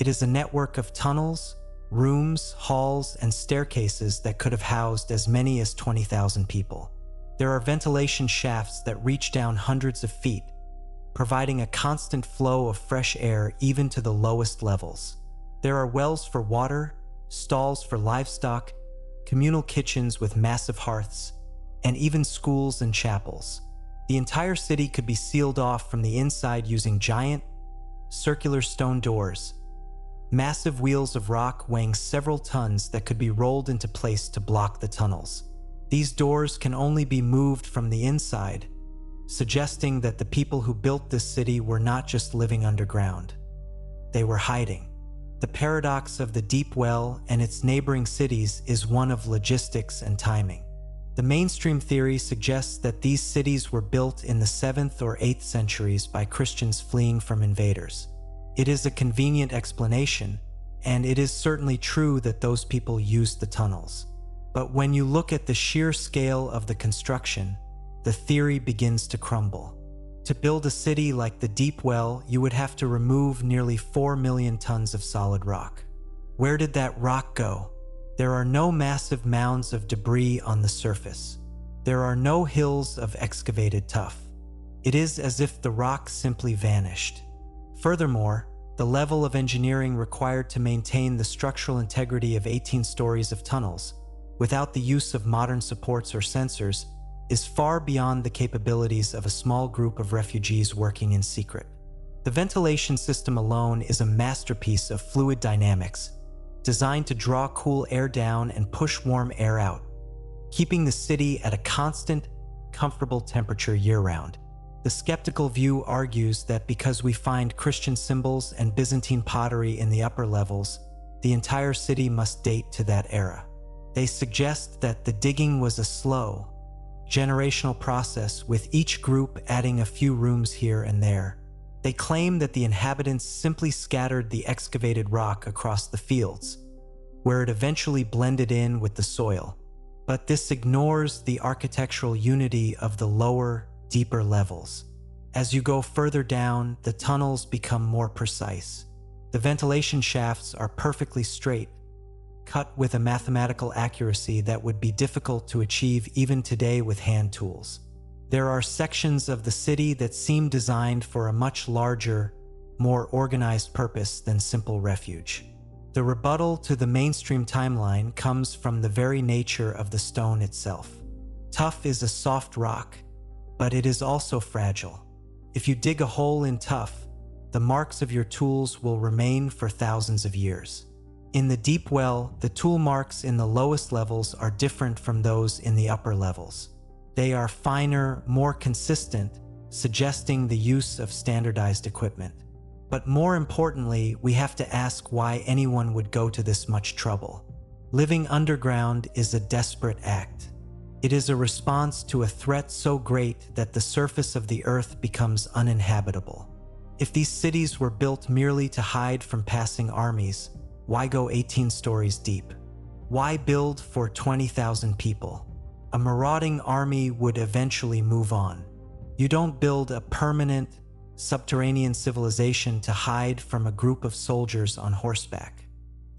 It is a network of tunnels, rooms, halls, and staircases that could have housed as many as 20,000 people. There are ventilation shafts that reach down hundreds of feet, providing a constant flow of fresh air even to the lowest levels. There are wells for water, stalls for livestock, communal kitchens with massive hearths, and even schools and chapels. The entire city could be sealed off from the inside using giant, circular stone doors, massive wheels of rock weighing several tons that could be rolled into place to block the tunnels. These doors can only be moved from the inside, suggesting that the people who built this city were not just living underground. They were hiding. The paradox of the Deep Well and its neighboring cities is one of logistics and timing. The mainstream theory suggests that these cities were built in the 7th or 8th centuries by Christians fleeing from invaders. It is a convenient explanation, and it is certainly true that those people used the tunnels. But when you look at the sheer scale of the construction, the theory begins to crumble. To build a city like the Deep Well, you would have to remove nearly 4 million tons of solid rock. Where did that rock go? There are no massive mounds of debris on the surface. There are no hills of excavated tuff. It is as if the rock simply vanished. Furthermore, the level of engineering required to maintain the structural integrity of 18 stories of tunnels, without the use of modern supports or sensors, is far beyond the capabilities of a small group of refugees working in secret. The ventilation system alone is a masterpiece of fluid dynamics, designed to draw cool air down and push warm air out, keeping the city at a constant, comfortable temperature year-round. The skeptical view argues that because we find Christian symbols and Byzantine pottery in the upper levels, the entire city must date to that era. They suggest that the digging was a slow, generational process, with each group adding a few rooms here and there. They claim that the inhabitants simply scattered the excavated rock across the fields, where it eventually blended in with the soil. But this ignores the architectural unity of the lower, deeper levels. As you go further down, the tunnels become more precise. The ventilation shafts are perfectly straight, cut with a mathematical accuracy that would be difficult to achieve even today with hand tools. There are sections of the city that seem designed for a much larger, more organized purpose than simple refuge. The rebuttal to the mainstream timeline comes from the very nature of the stone itself. Tuff is a soft rock, but it is also fragile. If you dig a hole in tuff, the marks of your tools will remain for thousands of years. In the Deep Well, the tool marks in the lowest levels are different from those in the upper levels. They are finer, more consistent, suggesting the use of standardized equipment. But more importantly, we have to ask why anyone would go to this much trouble. Living underground is a desperate act. It is a response to a threat so great that the surface of the earth becomes uninhabitable. If these cities were built merely to hide from passing armies, why go 18 stories deep? Why build for 20,000 people? A marauding army would eventually move on. You don't build a permanent, subterranean civilization to hide from a group of soldiers on horseback.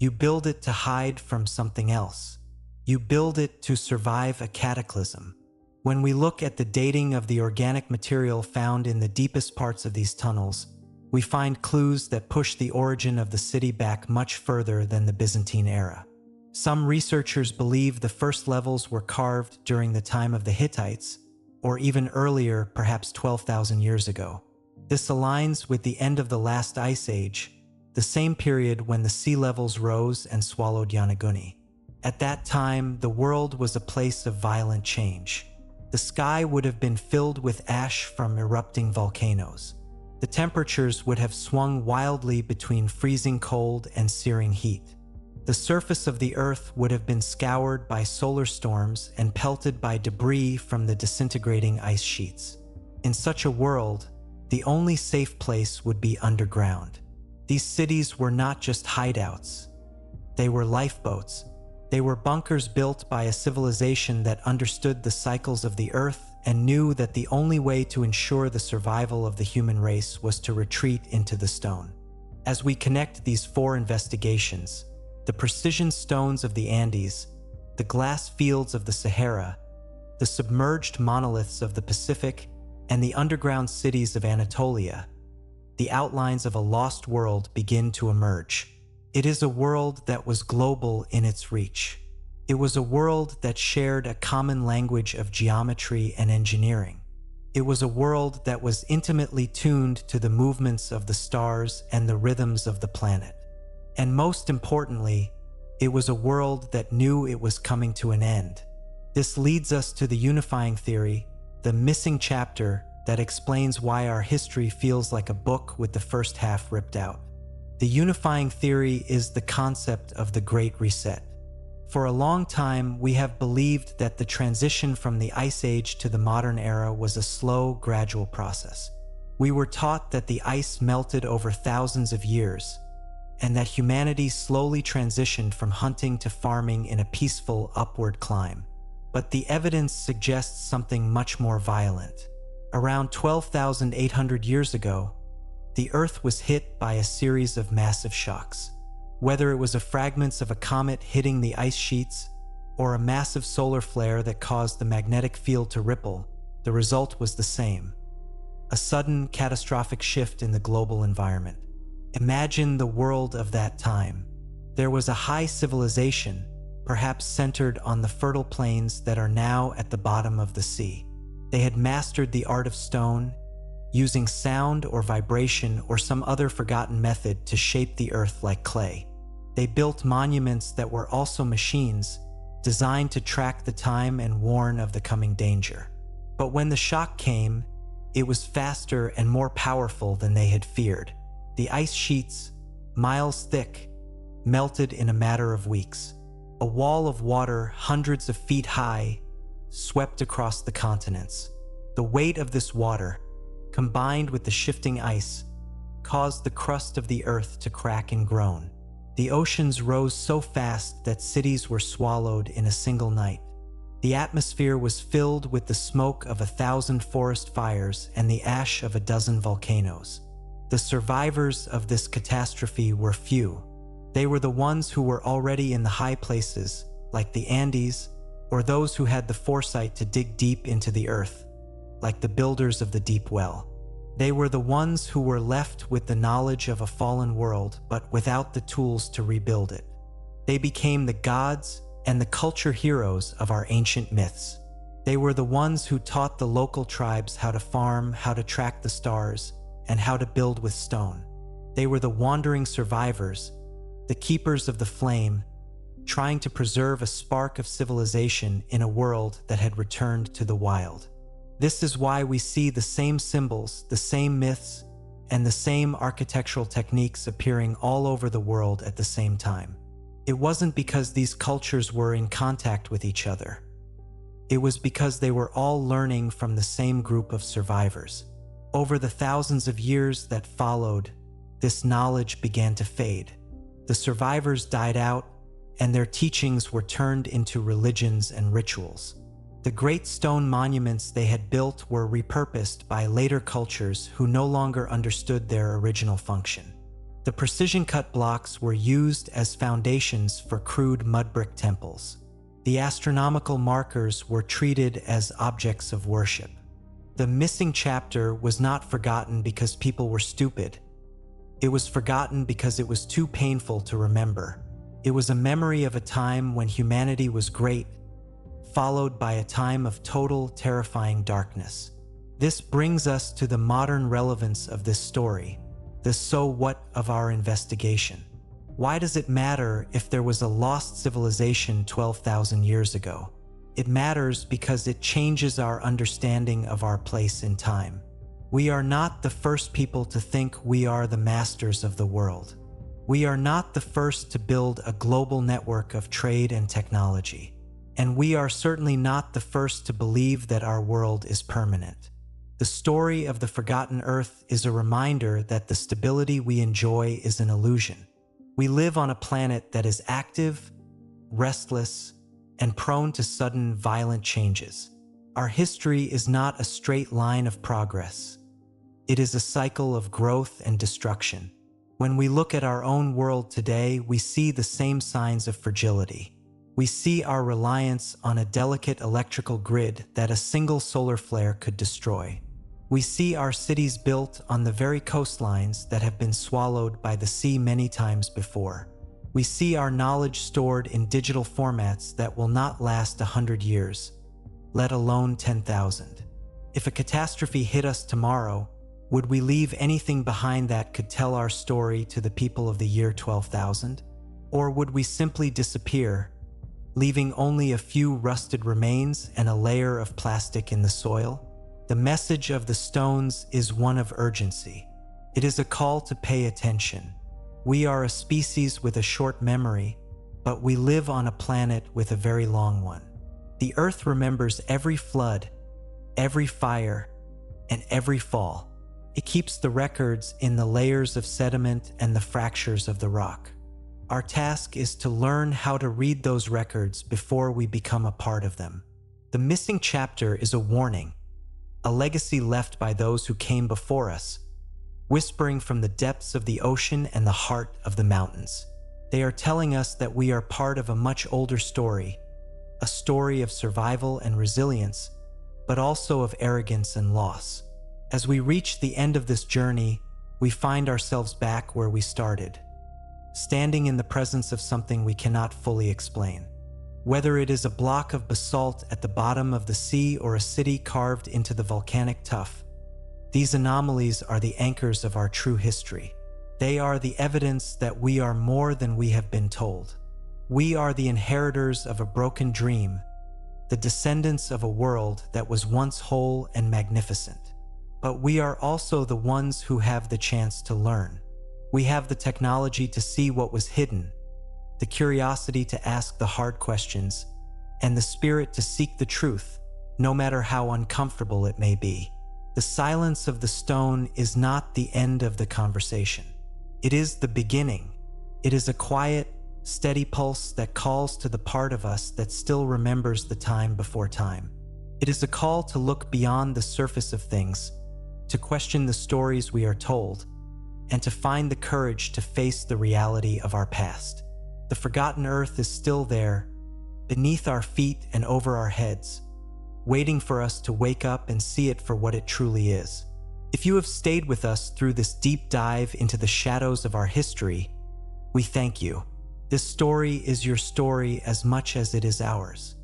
You build it to hide from something else. You build it to survive a cataclysm. When we look at the dating of the organic material found in the deepest parts of these tunnels, we find clues that push the origin of the city back much further than the Byzantine era. Some researchers believe the first levels were carved during the time of the Hittites, or even earlier, perhaps 12,000 years ago. This aligns with the end of the last ice age, the same period when the sea levels rose and swallowed Yonaguni. At that time, the world was a place of violent change. The sky would have been filled with ash from erupting volcanoes. The temperatures would have swung wildly between freezing cold and searing heat. The surface of the Earth would have been scoured by solar storms and pelted by debris from the disintegrating ice sheets. In such a world, the only safe place would be underground. These cities were not just hideouts. They were lifeboats. They were bunkers built by a civilization that understood the cycles of the Earth and knew that the only way to ensure the survival of the human race was to retreat into the stone. As we connect these four investigations, the precision stones of the Andes, the glass fields of the Sahara, the submerged monoliths of the Pacific, and the underground cities of Anatolia, the outlines of a lost world begin to emerge. It is a world that was global in its reach. It was a world that shared a common language of geometry and engineering. It was a world that was intimately tuned to the movements of the stars and the rhythms of the planet. And most importantly, it was a world that knew it was coming to an end. This leads us to the unifying theory, the missing chapter that explains why our history feels like a book with the first half ripped out. The unifying theory is the concept of the Great Reset. For a long time, we have believed that the transition from the Ice Age to the modern era was a slow, gradual process. We were taught that the ice melted over thousands of years, and that humanity slowly transitioned from hunting to farming in a peaceful, upward climb. But the evidence suggests something much more violent. Around 12,800 years ago, the Earth was hit by a series of massive shocks. Whether it was fragments of a comet hitting the ice sheets or a massive solar flare that caused the magnetic field to ripple, the result was the same: a sudden, catastrophic shift in the global environment. Imagine the world of that time. There was a high civilization, perhaps centered on the fertile plains that are now at the bottom of the sea. They had mastered the art of stone, using sound or vibration or some other forgotten method to shape the earth like clay. They built monuments that were also machines, designed to track the time and warn of the coming danger. But when the shock came, it was faster and more powerful than they had feared. The ice sheets, miles thick, melted in a matter of weeks. A wall of water hundreds of feet high swept across the continents. The weight of this water, combined with the shifting ice, caused the crust of the earth to crack and groan. The oceans rose so fast that cities were swallowed in a single night. The atmosphere was filled with the smoke of 1,000 forest fires and the ash of 12 volcanoes. The survivors of this catastrophe were few. They were the ones who were already in the high places, like the Andes, or those who had the foresight to dig deep into the earth, like the builders of the deep well. They were the ones who were left with the knowledge of a fallen world, but without the tools to rebuild it. They became the gods and the culture heroes of our ancient myths. They were the ones who taught the local tribes how to farm, how to track the stars, and how to build with stone. They were the wandering survivors, the keepers of the flame, trying to preserve a spark of civilization in a world that had returned to the wild. This is why we see the same symbols, the same myths, and the same architectural techniques appearing all over the world at the same time. It wasn't because these cultures were in contact with each other. It was because they were all learning from the same group of survivors. Over the thousands of years that followed, this knowledge began to fade. The survivors died out, and their teachings were turned into religions and rituals. The great stone monuments they had built were repurposed by later cultures who no longer understood their original function. The precision-cut blocks were used as foundations for crude mud brick temples. The astronomical markers were treated as objects of worship. The missing chapter was not forgotten because people were stupid. It was forgotten because it was too painful to remember. It was a memory of a time when humanity was great, followed by a time of total, terrifying darkness. This brings us to the modern relevance of this story, the so what of our investigation. Why does it matter if there was a lost civilization 12,000 years ago? It matters because it changes our understanding of our place in time. We are not the first people to think we are the masters of the world. We are not the first to build a global network of trade and technology. And we are certainly not the first to believe that our world is permanent. The story of the Forgotten Earth is a reminder that the stability we enjoy is an illusion. We live on a planet that is active, restless, and prone to sudden, violent changes. Our history is not a straight line of progress. It is a cycle of growth and destruction. When we look at our own world today, we see the same signs of fragility. We see our reliance on a delicate electrical grid that a single solar flare could destroy. We see our cities built on the very coastlines that have been swallowed by the sea many times before. We see our knowledge stored in digital formats that will not last 100 years, let alone 10,000. If a catastrophe hit us tomorrow, would we leave anything behind that could tell our story to the people of the year 12,000? Or would we simply disappear, leaving only a few rusted remains and a layer of plastic in the soil? The message of the stones is one of urgency. It is a call to pay attention. We are a species with a short memory, but we live on a planet with a very long one. The Earth remembers every flood, every fire, and every fall. It keeps the records in the layers of sediment and the fractures of the rock. Our task is to learn how to read those records before we become a part of them. The missing chapter is a warning, a legacy left by those who came before us, whispering from the depths of the ocean and the heart of the mountains. They are telling us that we are part of a much older story, a story of survival and resilience, but also of arrogance and loss. As we reach the end of this journey, we find ourselves back where we started, standing in the presence of something we cannot fully explain. Whether it is a block of basalt at the bottom of the sea or a city carved into the volcanic tuff, these anomalies are the anchors of our true history. They are the evidence that we are more than we have been told. We are the inheritors of a broken dream, the descendants of a world that was once whole and magnificent. But we are also the ones who have the chance to learn. We have the technology to see what was hidden, the curiosity to ask the hard questions, and the spirit to seek the truth, no matter how uncomfortable it may be. The silence of the stone is not the end of the conversation. It is the beginning. It is a quiet, steady pulse that calls to the part of us that still remembers the time before time. It is a call to look beyond the surface of things, to question the stories we are told, and to find the courage to face the reality of our past. The forgotten earth is still there, beneath our feet and over our heads, waiting for us to wake up and see it for what it truly is. If you have stayed with us through this deep dive into the shadows of our history, we thank you. This story is your story as much as it is ours.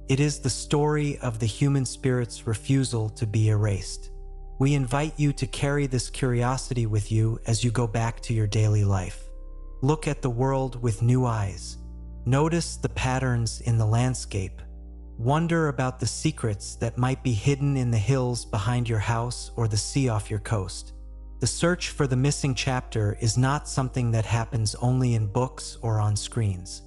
It is the story of the human spirit's refusal to be erased. We invite you to carry this curiosity with you as you go back to your daily life. Look at the world with new eyes. Notice the patterns in the landscape. Wonder about the secrets that might be hidden in the hills behind your house or the sea off your coast. The search for the missing chapter is not something that happens only in books or on screens.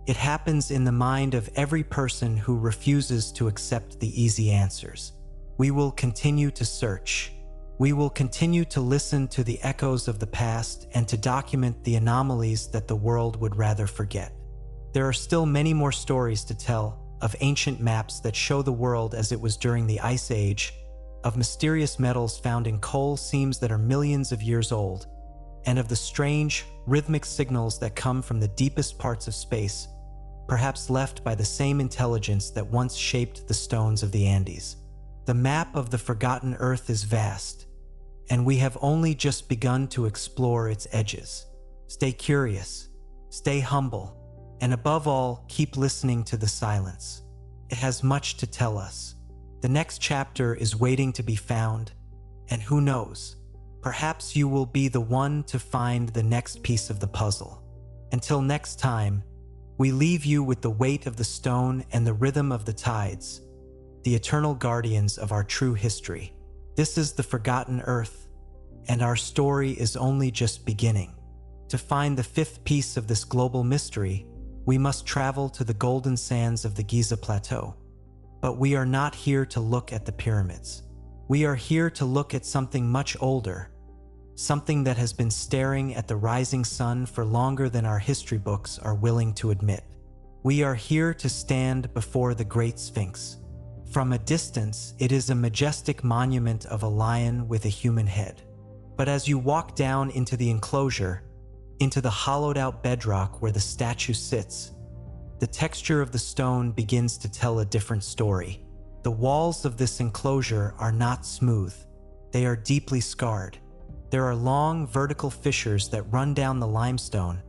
It happens in the mind of every person who refuses to accept the easy answers. We will continue to search. We will continue to listen to the echoes of the past and to document the anomalies that the world would rather forget. There are still many more stories to tell, of ancient maps that show the world as it was during the Ice Age, of mysterious metals found in coal seams that are millions of years old, and of the strange, rhythmic signals that come from the deepest parts of space, perhaps left by the same intelligence that once shaped the stones of the Andes. The map of the forgotten earth is vast, and we have only just begun to explore its edges. Stay curious, stay humble, and above all, keep listening to the silence. It has much to tell us. The next chapter is waiting to be found, and who knows, perhaps you will be the one to find the next piece of the puzzle. Until next time, we leave you with the weight of the stone and the rhythm of the tides, the eternal guardians of our true history. This is the Forgotten Earth, and our story is only just beginning. To find the fifth piece of this global mystery, we must travel to the golden sands of the Giza Plateau. But we are not here to look at the pyramids. We are here to look at something much older, something that has been staring at the rising sun for longer than our history books are willing to admit. We are here to stand before the Great Sphinx. From a distance, it is a majestic monument of a lion with a human head. But as you walk down into the enclosure, into the hollowed-out bedrock where the statue sits, the texture of the stone begins to tell a different story. The walls of this enclosure are not smooth. They are deeply scarred. There are long, vertical fissures that run down the limestone,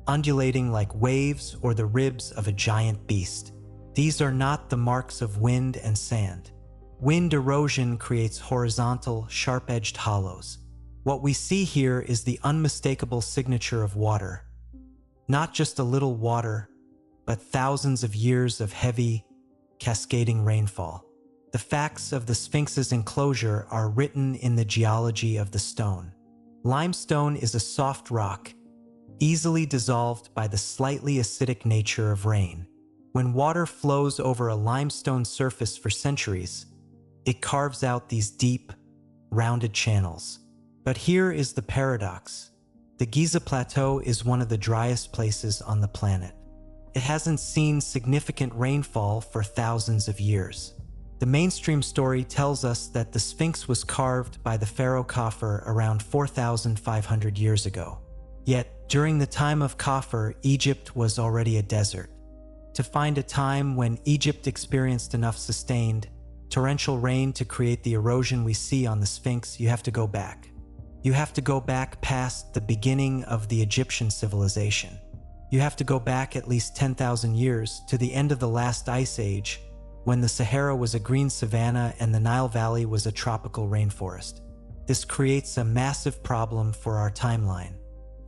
undulating like waves or the ribs of a giant beast. These are not the marks of wind and sand. Wind erosion creates horizontal, sharp-edged hollows. What we see here is the unmistakable signature of water. Not just a little water, but thousands of years of heavy, cascading rainfall. The facts of the Sphinx's enclosure are written in the geology of the stone. Limestone is a soft rock, easily dissolved by the slightly acidic nature of rain. When water flows over a limestone surface for centuries, it carves out these deep, rounded channels. But here is the paradox. The Giza Plateau is one of the driest places on the planet. It hasn't seen significant rainfall for thousands of years. The mainstream story tells us that the Sphinx was carved by the pharaoh Khafre around 4,500 years ago. Yet, during the time of Khafre, Egypt was already a desert. To find a time when Egypt experienced enough sustained, torrential rain to create the erosion we see on the Sphinx, you have to go back. You have to go back past the beginning of the Egyptian civilization. You have to go back at least 10,000 years to the end of the last ice age, when the Sahara was a green savanna and the Nile Valley was a tropical rainforest. This creates a massive problem for our timeline.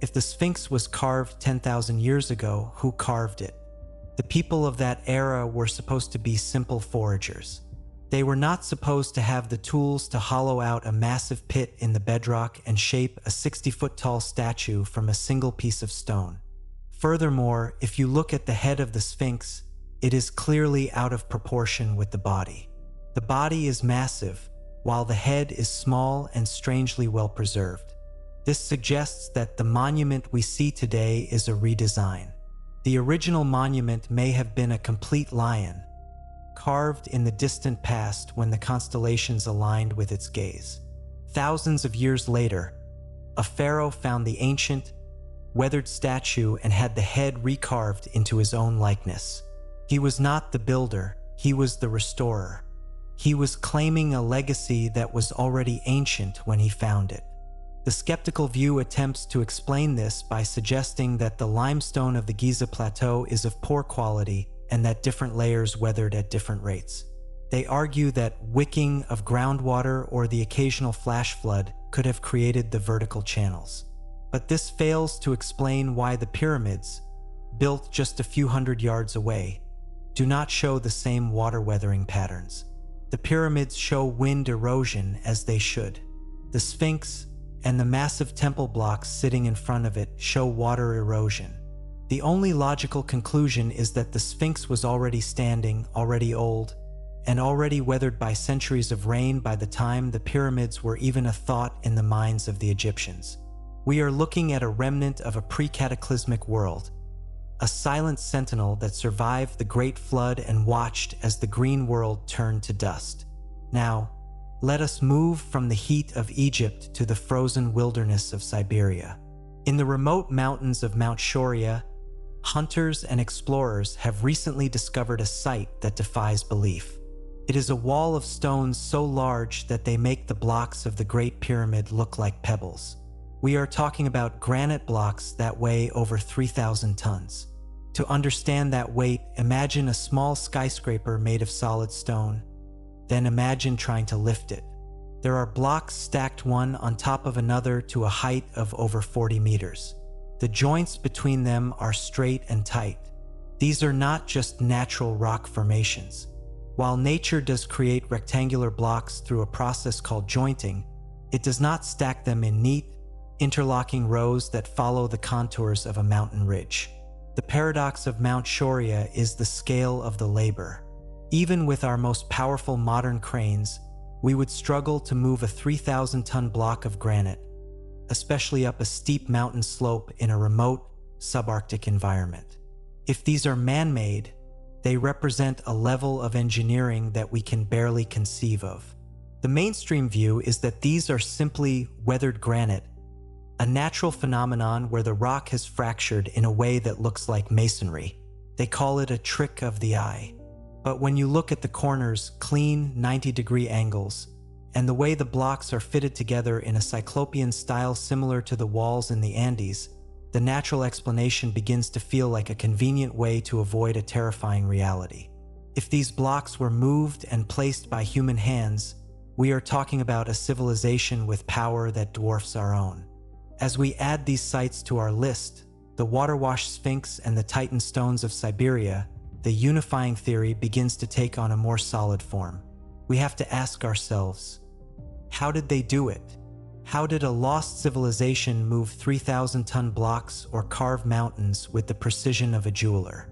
If the Sphinx was carved 10,000 years ago, who carved it? The people of that era were supposed to be simple foragers. They were not supposed to have the tools to hollow out a massive pit in the bedrock and shape a 60-foot-tall statue from a single piece of stone. Furthermore, if you look at the head of the Sphinx, it is clearly out of proportion with the body. The body is massive, while the head is small and strangely well preserved. This suggests that the monument we see today is a redesign. The original monument may have been a complete lion, carved in the distant past when the constellations aligned with its gaze. Thousands of years later, a pharaoh found the ancient, weathered statue and had the head recarved into his own likeness. He was not the builder, he was the restorer. He was claiming a legacy that was already ancient when he found it. The skeptical view attempts to explain this by suggesting that the limestone of the Giza Plateau is of poor quality and that different layers weathered at different rates. They argue that wicking of groundwater or the occasional flash flood could have created the vertical channels. But this fails to explain why the pyramids, built just a few hundred yards away, do not show the same water weathering patterns. The pyramids show wind erosion as they should. The Sphinx and the massive temple blocks sitting in front of it show water erosion. The only logical conclusion is that the Sphinx was already standing, already old, and already weathered by centuries of rain by the time the pyramids were even a thought in the minds of the Egyptians. We are looking at a remnant of a pre-cataclysmic world, a silent sentinel that survived the Great Flood and watched as the green world turned to dust. Now, let us move from the heat of Egypt to the frozen wilderness of Siberia. In the remote mountains of Mount Shoria, hunters and explorers have recently discovered a site that defies belief. It is a wall of stones so large that they make the blocks of the Great Pyramid look like pebbles. We are talking about granite blocks that weigh over 3,000 tons. To understand that weight, imagine a small skyscraper made of solid stone. then imagine trying to lift it. There are blocks stacked one on top of another to a height of over 40 meters. The joints between them are straight and tight. These are not just natural rock formations. While nature does create rectangular blocks through a process called jointing, it does not stack them in neat, interlocking rows that follow the contours of a mountain ridge. The paradox of Mount Shoria is the scale of the labor. Even with our most powerful modern cranes, we would struggle to move a 3,000-ton block of granite, especially up a steep mountain slope in a remote, subarctic environment. If these are man-made, they represent a level of engineering that we can barely conceive of. The mainstream view is that these are simply weathered granite, a natural phenomenon where the rock has fractured in a way that looks like masonry. They call it a trick of the eye. But when you look at the corners, clean 90-degree angles, and the way the blocks are fitted together in a cyclopean style similar to the walls in the Andes, the natural explanation begins to feel like a convenient way to avoid a terrifying reality. If these blocks were moved and placed by human hands, we are talking about a civilization with power that dwarfs our own. As we add these sites to our list, the water-washed Sphinx and the Titan stones of Siberia, the unifying theory begins to take on a more solid form. We have to ask ourselves, how did they do it? How did a lost civilization move 3,000-ton blocks or carve mountains with the precision of a jeweler?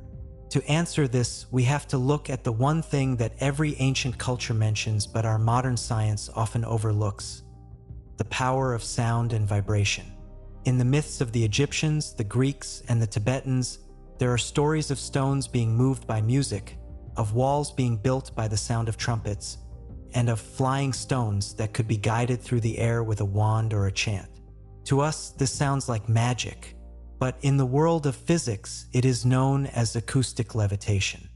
To answer this, we have to look at the one thing that every ancient culture mentions but our modern science often overlooks: the power of sound and vibration. In the myths of the Egyptians, the Greeks, and the Tibetans, there are stories of stones being moved by music, of walls being built by the sound of trumpets, and of flying stones that could be guided through the air with a wand or a chant. To us, this sounds like magic, but in the world of physics, it is known as acoustic levitation.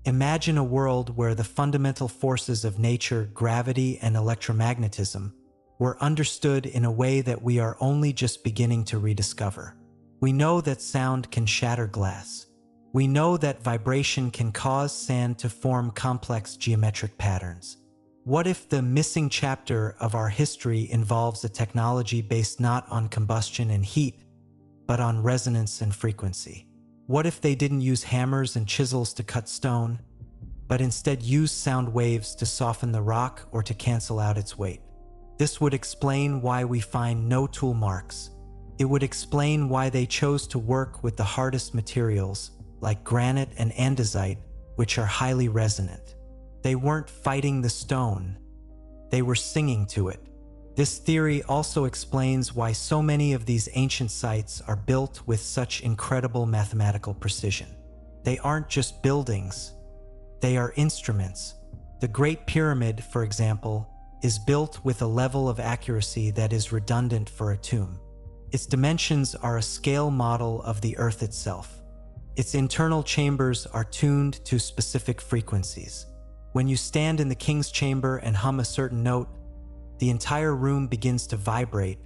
Imagine a world where the fundamental forces of nature, gravity and electromagnetism, were understood in a way that we are only just beginning to rediscover. We know that sound can shatter glass. We know that vibration can cause sand to form complex geometric patterns. What if the missing chapter of our history involves a technology based not on combustion and heat, but on resonance and frequency? What if they didn't use hammers and chisels to cut stone, but instead used sound waves to soften the rock or to cancel out its weight? This would explain why we find no tool marks. It would explain why they chose to work with the hardest materials, like granite and andesite, which are highly resonant. They weren't fighting the stone, they were singing to it. This theory also explains why so many of these ancient sites are built with such incredible mathematical precision. They aren't just buildings, they are instruments. The Great Pyramid, for example, is built with a level of accuracy that is redundant for a tomb. Its dimensions are a scale model of the Earth itself. Its internal chambers are tuned to specific frequencies. When you stand in the king's chamber and hum a certain note, the entire room begins to vibrate,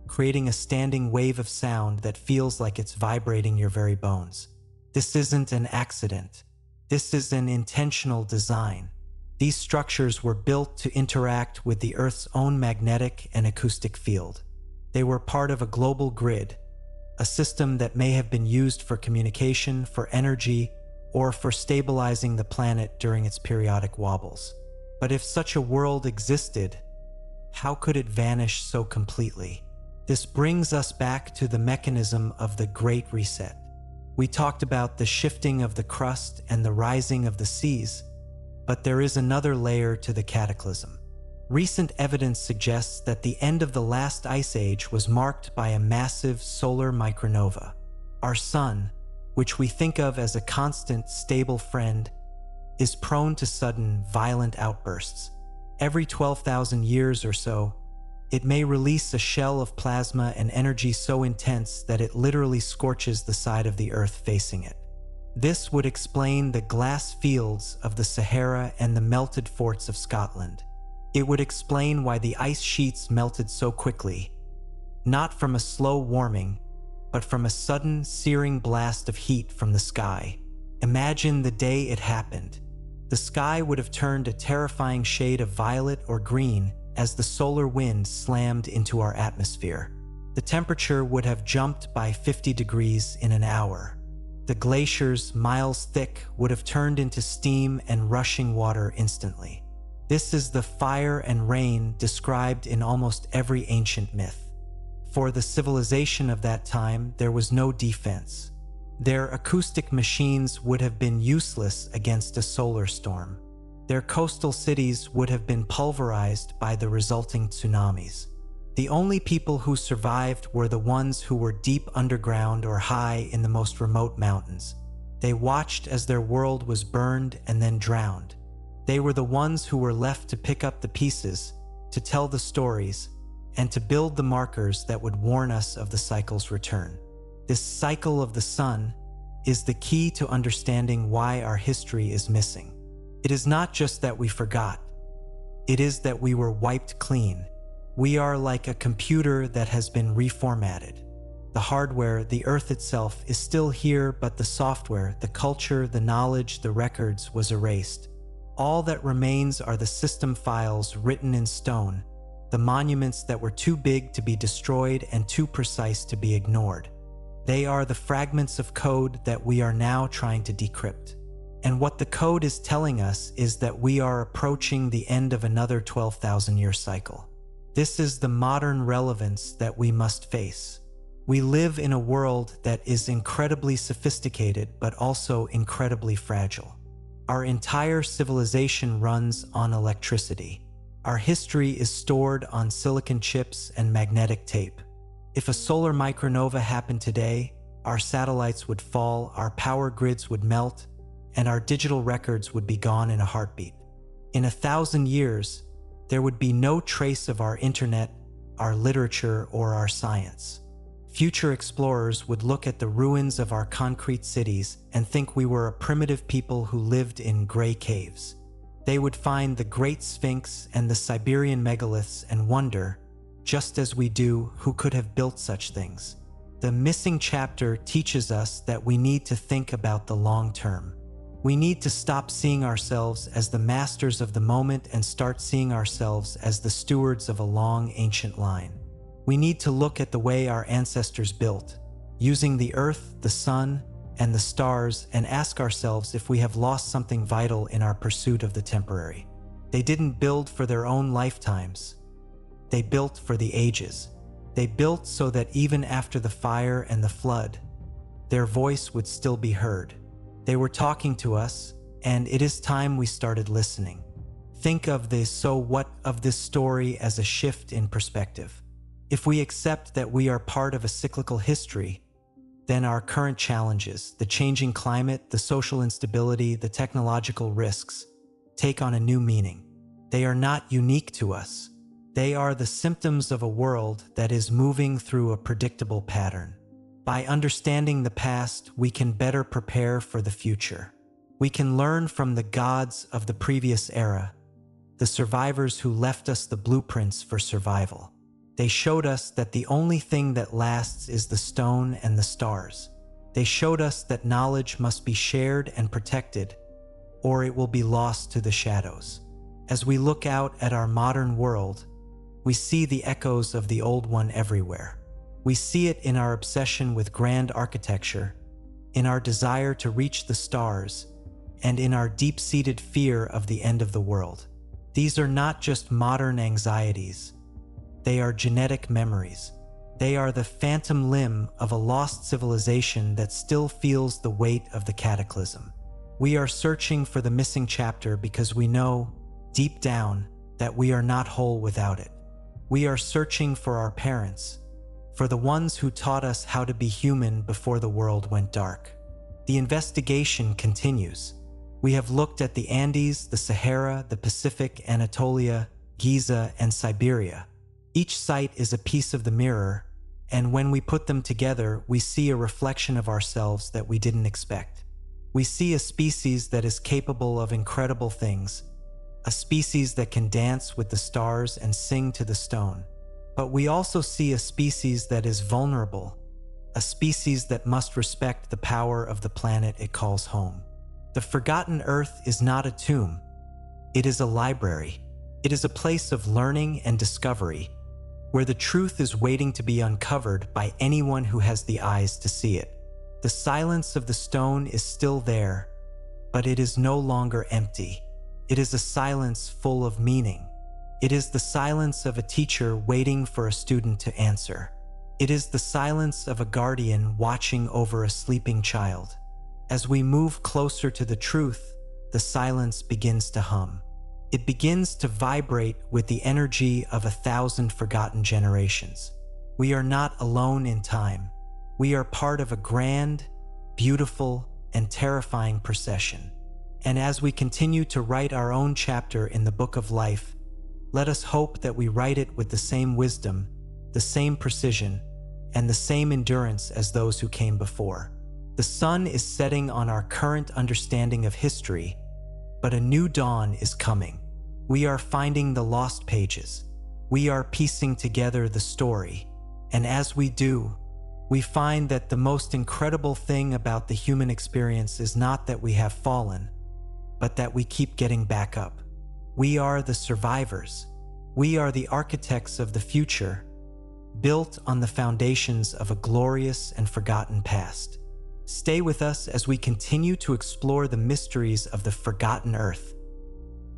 creating a standing wave of sound that feels like it's vibrating your very bones. This isn't an accident. This is an intentional design. These structures were built to interact with the Earth's own magnetic and acoustic field. They were part of a global grid, a system that may have been used for communication, for energy, or for stabilizing the planet during its periodic wobbles. But if such a world existed, how could it vanish so completely? This brings us back to the mechanism of the Great Reset. We talked about the shifting of the crust and the rising of the seas, but there is another layer to the cataclysm. Recent evidence suggests that the end of the last ice age was marked by a massive solar micronova. Our sun, which we think of as a constant, stable friend, is prone to sudden, violent outbursts. Every 12,000 years or so, it may release a shell of plasma and energy so intense that it literally scorches the side of the Earth facing it. This would explain the glass fields of the Sahara and the melted forts of Scotland. It would explain why the ice sheets melted so quickly, not from a slow warming, but from a sudden, searing blast of heat from the sky. Imagine the day it happened. The The sky would have turned a terrifying shade of violet or green as the solar wind slammed into our atmosphere. The temperature would have jumped by 50 degrees in an hour. The glaciers, miles thick, would have turned into steam and rushing water instantly. This is the fire and rain described in almost every ancient myth. For the civilization of that time, there was no defense. Their acoustic machines would have been useless against a solar storm. Their coastal cities would have been pulverized by the resulting tsunamis. The only people who survived were the ones who were deep underground or high in the most remote mountains. They watched as their world was burned and then drowned. They were the ones who were left to pick up the pieces, to tell the stories, and to build the markers that would warn us of the cycle's return. This cycle of the sun is the key to understanding why our history is missing. It is not just that we forgot. It is that we were wiped clean. We are like a computer that has been reformatted. The hardware, the earth itself, is still here, but the software, the culture, the knowledge, the records was erased. All that remains are the system files written in stone, the monuments that were too big to be destroyed and too precise to be ignored. They are the fragments of code that we are now trying to decrypt. And what the code is telling us is that we are approaching the end of another 12,000-year cycle. This is the modern relevance that we must face. We live in a world that is incredibly sophisticated but also incredibly fragile. Our entire civilization runs on electricity. Our history is stored on silicon chips and magnetic tape. If a solar micronova happened today, our satellites would fall, our power grids would melt, and our digital records would be gone in a heartbeat. In 1,000 years, there would be no trace of our internet, our literature, or our science. Future explorers would look at the ruins of our concrete cities and think we were a primitive people who lived in gray caves. They would find the Great Sphinx and the Siberian megaliths and wonder, just as we do, who could have built such things. The missing chapter teaches us that we need to think about the long term. We need to stop seeing ourselves as the masters of the moment and start seeing ourselves as the stewards of a long, ancient line. We need to look at the way our ancestors built, using the earth, the sun, and the stars, and ask ourselves if we have lost something vital in our pursuit of the temporary. They didn't build for their own lifetimes. They built for the ages. They built so that even after the fire and the flood, their voice would still be heard. They were talking to us, and it is time we started listening. Think of the so what of this story as a shift in perspective. If we accept that we are part of a cyclical history, then our current challenges, the changing climate, the social instability, the technological risks, take on a new meaning. They are not unique to us. They are the symptoms of a world that is moving through a predictable pattern. By understanding the past, we can better prepare for the future. We can learn from the gods of the previous era, the survivors who left us the blueprints for survival. They showed us that the only thing that lasts is the stone and the stars. They showed us that knowledge must be shared and protected, or it will be lost to the shadows. As we look out at our modern world, we see the echoes of the old one everywhere. We see it in our obsession with grand architecture, in our desire to reach the stars, and in our deep-seated fear of the end of the world. These are not just modern anxieties. They are genetic memories. They are the phantom limb of a lost civilization that still feels the weight of the cataclysm. We are searching for the missing chapter because we know, deep down, that we are not whole without it. We are searching for our parents, for the ones who taught us how to be human before the world went dark. The investigation continues. We have looked at the Andes, the Sahara, the Pacific, Anatolia, Giza, and Siberia. Each site is a piece of the mirror, and when we put them together, we see a reflection of ourselves that we didn't expect. We see a species that is capable of incredible things, a species that can dance with the stars and sing to the stone. But we also see a species that is vulnerable, a species that must respect the power of the planet it calls home. The forgotten Earth is not a tomb. It is a library. It is a place of learning and discovery, where the truth is waiting to be uncovered by anyone who has the eyes to see it. The silence of the stone is still there, but it is no longer empty. It is a silence full of meaning. It is the silence of a teacher waiting for a student to answer. It is the silence of a guardian watching over a sleeping child. As we move closer to the truth, the silence begins to hum. It begins to vibrate with the energy of 1,000 forgotten generations. We are not alone in time. We are part of a grand, beautiful, and terrifying procession. And as we continue to write our own chapter in the book of life, let us hope that we write it with the same wisdom, the same precision, and the same endurance as those who came before. The sun is setting on our current understanding of history, but a new dawn is coming. We are finding the lost pages. We are piecing together the story. And as we do, we find that the most incredible thing about the human experience is not that we have fallen, but that we keep getting back up. We are the survivors. We are the architects of the future, built on the foundations of a glorious and forgotten past. Stay with us as we continue to explore the mysteries of the forgotten Earth,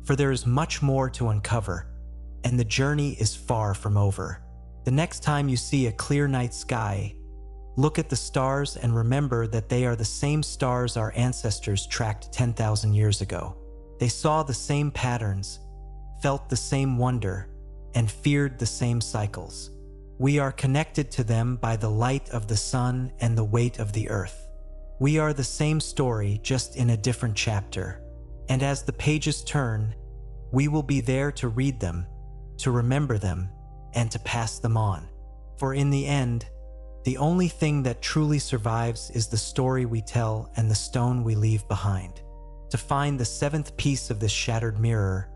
for there is much more to uncover, and the journey is far from over. The next time you see a clear night sky, look at the stars and remember that they are the same stars our ancestors tracked 10,000 years ago. They saw the same patterns, felt the same wonder, and feared the same cycles. We are connected to them by the light of the sun and the weight of the earth. We are the same story, just in a different chapter. And as the pages turn, we will be there to read them, to remember them, and to pass them on. For in the end, the only thing that truly survives is the story we tell and the stone we leave behind. To find the seventh piece of this shattered mirror,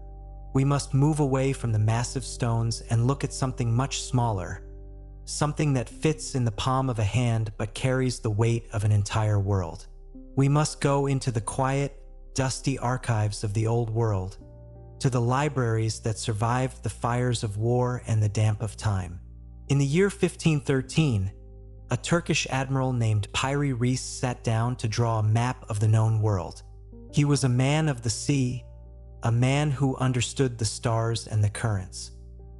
we must move away from the massive stones and look at something much smaller, something that fits in the palm of a hand but carries the weight of an entire world. We must go into the quiet, dusty archives of the old world, to the libraries that survived the fires of war and the damp of time. In the year 1513, a Turkish admiral named Piri Reis sat down to draw a map of the known world. He was a man of the sea, a man who understood the stars and the currents.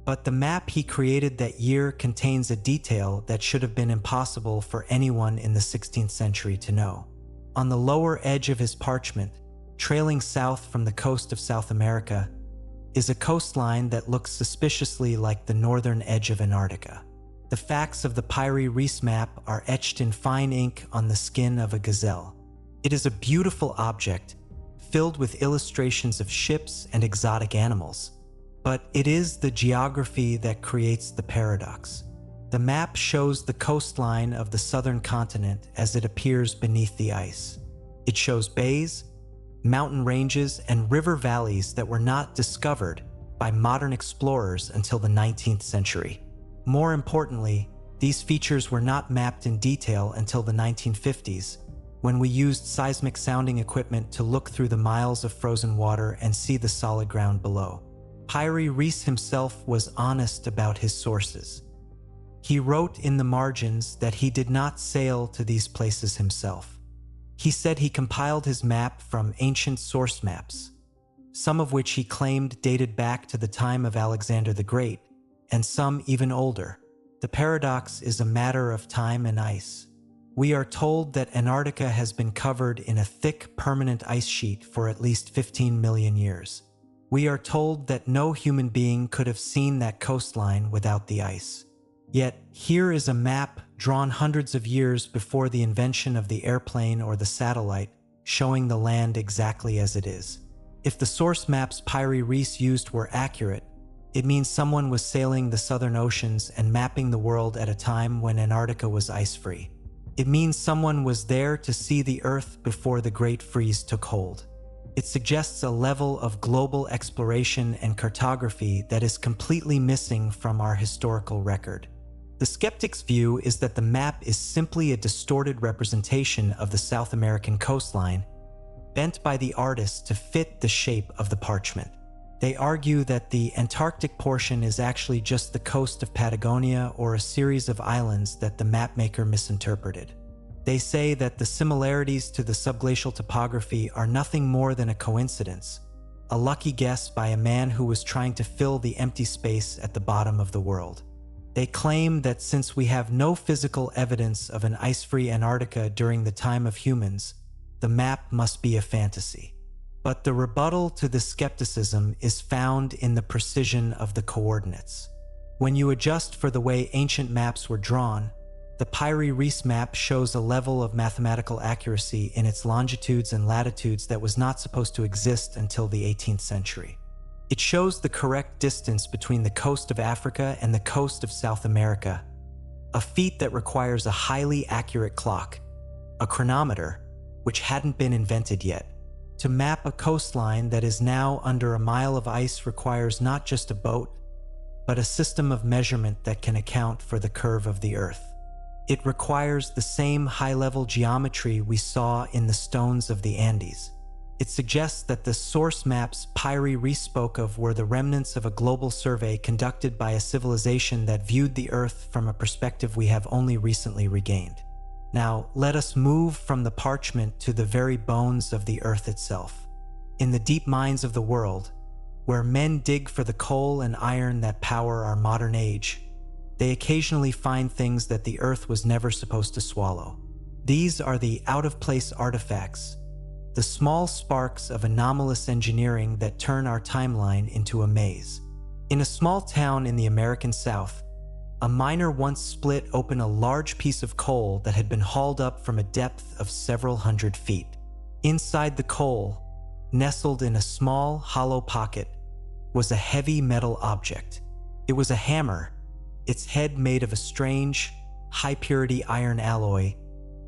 But the map he created that year contains a detail that should have been impossible for anyone in the 16th century to know. On the lower edge of his parchment, trailing south from the coast of South America, is a coastline that looks suspiciously like the northern edge of Antarctica. The facts of the Piri Reis map are etched in fine ink on the skin of a gazelle. It is a beautiful object, filled with illustrations of ships and exotic animals. But it is the geography that creates the paradox. The map shows the coastline of the southern continent as it appears beneath the ice. It shows bays, mountain ranges, and river valleys that were not discovered by modern explorers until the 19th century. More importantly, these features were not mapped in detail until the 1950s, when we used seismic sounding equipment to look through the miles of frozen water and see the solid ground below. Piri Reis himself was honest about his sources. He wrote in the margins that he did not sail to these places himself. He said he compiled his map from ancient source maps, some of which he claimed dated back to the time of Alexander the Great, and some even older. The paradox is a matter of time and ice. We are told that Antarctica has been covered in a thick, permanent ice sheet for at least 15 million years. We are told that no human being could have seen that coastline without the ice. Yet, here is a map drawn hundreds of years before the invention of the airplane or the satellite, showing the land exactly as it is. If the source maps Piri Reis used were accurate, it means someone was sailing the southern oceans and mapping the world at a time when Antarctica was ice-free. It means someone was there to see the Earth before the Great Freeze took hold. It suggests a level of global exploration and cartography that is completely missing from our historical record. The skeptic's view is that the map is simply a distorted representation of the South American coastline, bent by the artist to fit the shape of the parchment. They argue that the Antarctic portion is actually just the coast of Patagonia or a series of islands that the mapmaker misinterpreted. They say that the similarities to the subglacial topography are nothing more than a coincidence, a lucky guess by a man who was trying to fill the empty space at the bottom of the world. They claim that since we have no physical evidence of an ice-free Antarctica during the time of humans, the map must be a fantasy. But the rebuttal to this skepticism is found in the precision of the coordinates. When you adjust for the way ancient maps were drawn, the Piri-Reis map shows a level of mathematical accuracy in its longitudes and latitudes that was not supposed to exist until the 18th century. It shows the correct distance between the coast of Africa and the coast of South America, a feat that requires a highly accurate clock, a chronometer, which hadn't been invented yet. To map a coastline that is now under a mile of ice requires not just a boat, but a system of measurement that can account for the curve of the Earth. It requires the same high-level geometry we saw in the stones of the Andes. It suggests that the source maps Piri-Reis spoke of were the remnants of a global survey conducted by a civilization that viewed the Earth from a perspective we have only recently regained. Now, let us move from the parchment to the very bones of the Earth itself. In the deep mines of the world, where men dig for the coal and iron that power our modern age, they occasionally find things that the Earth was never supposed to swallow. These are the out-of-place artifacts, the small sparks of anomalous engineering that turn our timeline into a maze. In a small town in the American South, a miner once split open a large piece of coal that had been hauled up from a depth of several hundred feet. Inside the coal, nestled in a small, hollow pocket, was a heavy metal object. It was a hammer, its head made of a strange, high-purity iron alloy,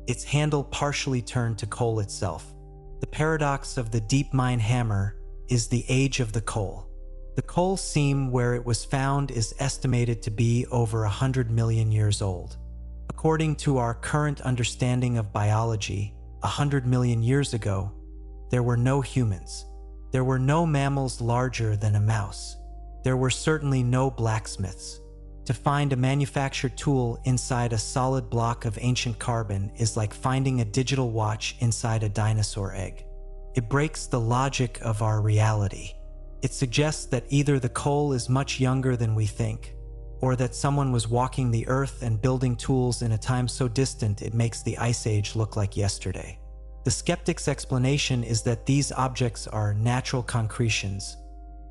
its handle partially turned to coal itself. The paradox of the deep mine hammer is the age of the coal. The coal seam where it was found is estimated to be over 100 million years old. According to our current understanding of biology, 100 million years ago, there were no humans. There were no mammals larger than a mouse. There were certainly no blacksmiths. To find a manufactured tool inside a solid block of ancient carbon is like finding a digital watch inside a dinosaur egg. It breaks the logic of our reality. It suggests that either the coal is much younger than we think, or that someone was walking the Earth and building tools in a time so distant it makes the Ice Age look like yesterday. The skeptic's explanation is that these objects are natural concretions,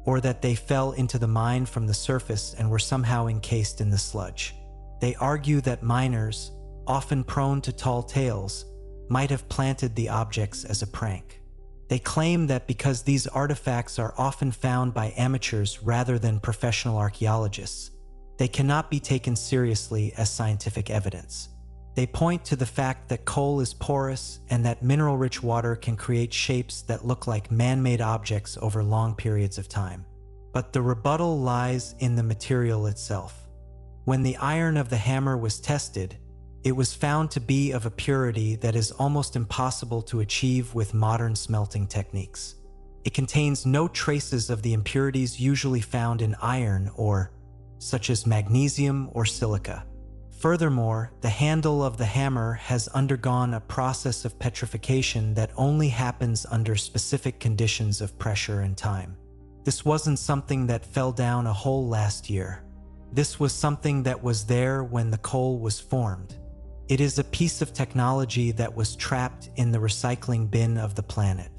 or that they fell into the mine from the surface and were somehow encased in the sludge. They argue that miners, often prone to tall tales, might have planted the objects as a prank. They claim that because these artifacts are often found by amateurs rather than professional archaeologists, they cannot be taken seriously as scientific evidence. They point to the fact that coal is porous and that mineral-rich water can create shapes that look like man-made objects over long periods of time. But the rebuttal lies in the material itself. When the iron of the hammer was tested, it was found to be of a purity that is almost impossible to achieve with modern smelting techniques. It contains no traces of the impurities usually found in iron such as magnesium or silica. Furthermore, the handle of the hammer has undergone a process of petrification that only happens under specific conditions of pressure and time. This wasn't something that fell down a hole last year. This was something that was there when the coal was formed. It is a piece of technology that was trapped in the recycling bin of the planet.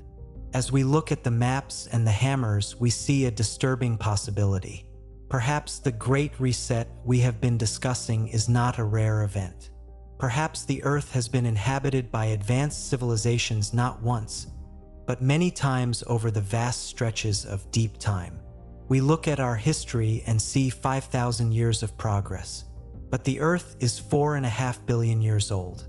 As we look at the maps and the hammers, we see a disturbing possibility. Perhaps the Great Reset we have been discussing is not a rare event. Perhaps the Earth has been inhabited by advanced civilizations not once, but many times over the vast stretches of deep time. We look at our history and see 5,000 years of progress. But the Earth is 4.5 billion years old.